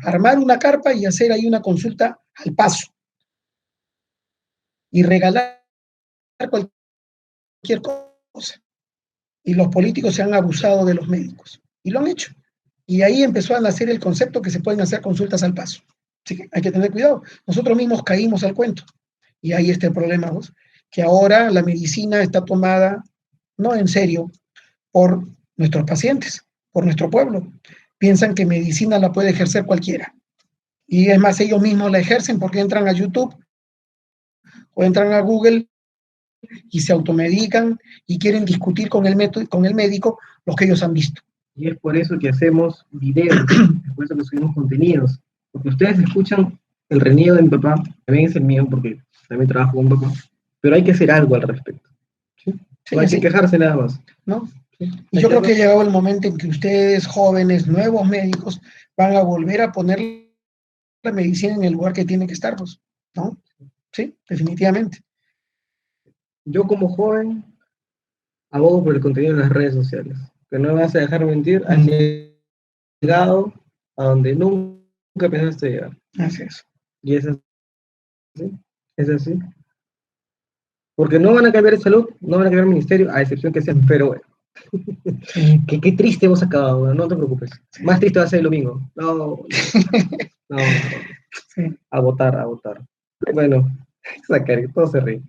Armar una carpa y hacer ahí una consulta al paso. Y regalar cualquier cosa. Y los políticos se han abusado de los médicos. Y lo han hecho. Y ahí empezó a nacer el concepto que se pueden hacer consultas al paso. Así que hay que tener cuidado. Nosotros mismos caímos al cuento. Y ahí está el problema, ¿vos? Que ahora la medicina está tomada, no en serio, por nuestros pacientes, por nuestro pueblo. Piensan que medicina la puede ejercer cualquiera. Y es más, ellos mismos la ejercen porque entran a YouTube o entran a Google y se automedican y quieren discutir con el médico lo que ellos han visto. Y es por eso que hacemos videos, es por eso que subimos contenidos, porque ustedes escuchan el reniego de mi papá, también es el mío, porque también trabajo con mi papá, pero hay que hacer algo al respecto. ¿Sí? No hay que quejarse nada más. ¿No? Sí. Y yo creo que ha llegado el momento en que ustedes, jóvenes, nuevos médicos, van a volver a poner la medicina en el lugar que tiene que estar, pues, ¿no? Sí, definitivamente. Yo como joven abogo por el contenido en las redes sociales, que no me vas a dejar mentir, has llegado a donde nunca pensaste llegar. Así es. Y es así, es así. Porque no van a cambiar de salud, no van a cambiar el ministerio, a excepción que sean, pero bueno. Sí. Qué triste hemos acabado, bueno, no te preocupes. Más triste va a ser el domingo. No. Sí. A votar. Bueno, Zacari, todo se ríe.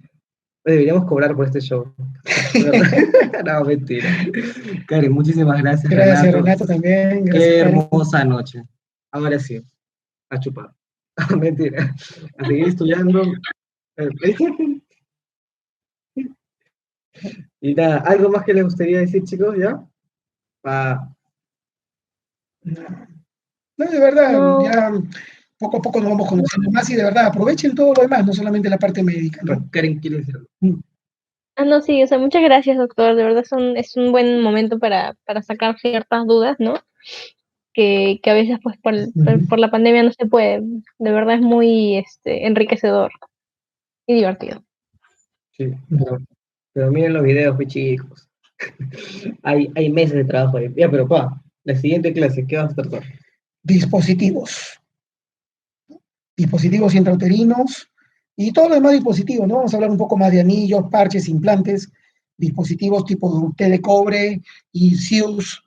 Deberíamos cobrar por este show. No, mentira. Karen, muchísimas gracias. Gracias, Renato, también. Gracias, Qué Karen. hermosa noche. Ahora sí, a chupar. Mentira. A seguir estudiando. Y nada, ¿algo más que les gustaría decir, chicos? ¿Ya? No, de verdad, No. ya poco a poco nos vamos conociendo más y de verdad aprovechen todo lo demás, no solamente la parte médica, ¿no? Karen, ¿quiere decir algo? No, sí, o sea, muchas gracias, doctor. De verdad es un buen momento para sacar ciertas dudas, ¿no? Que a veces, pues, por la pandemia no se puede. De verdad es muy enriquecedor y divertido. Sí, pero miren los videos, pues, chicos. Hay meses de trabajo ahí. Ya, pero la siguiente clase, ¿qué vas a tratar? Dispositivos intrauterinos y todos los demás dispositivos, ¿no? Vamos a hablar un poco más de anillos, parches, implantes, dispositivos tipo T de cobre y SIUS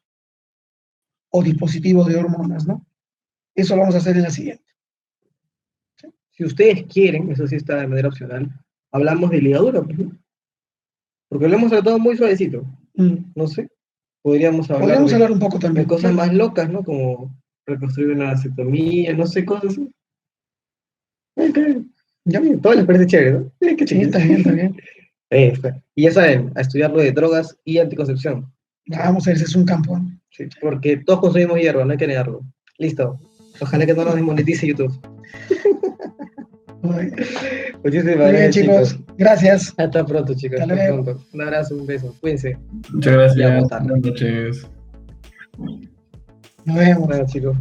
o dispositivos de hormonas, ¿no? Eso lo vamos a hacer en la siguiente. Si ustedes quieren, eso sí está de manera opcional, hablamos de ligadura, por ejemplo. Porque lo hemos tratado muy suavecito. No sé. Podríamos hablar un poco de también. cosas más locas, ¿no? Como reconstruir una vasectomía, no sé, cosas así. Ya bien, todo les parece chévere, ¿no? Qué Sí, está bien. Y ya saben, a estudiar lo de drogas y anticoncepción. Vamos a ver si es un campo. Sí, porque todos consumimos hierro, no hay que negarlo. Listo. Ojalá que no nos desmonetice YouTube. Muchísimas Muy bien, gracias, chicos. Gracias. Hasta pronto, chicos. Hasta Hasta luego. pronto. Un abrazo, un beso. Cuídense. Muchas gracias. Y a votar. Buenas noches. Nos vemos. Bueno, chicos.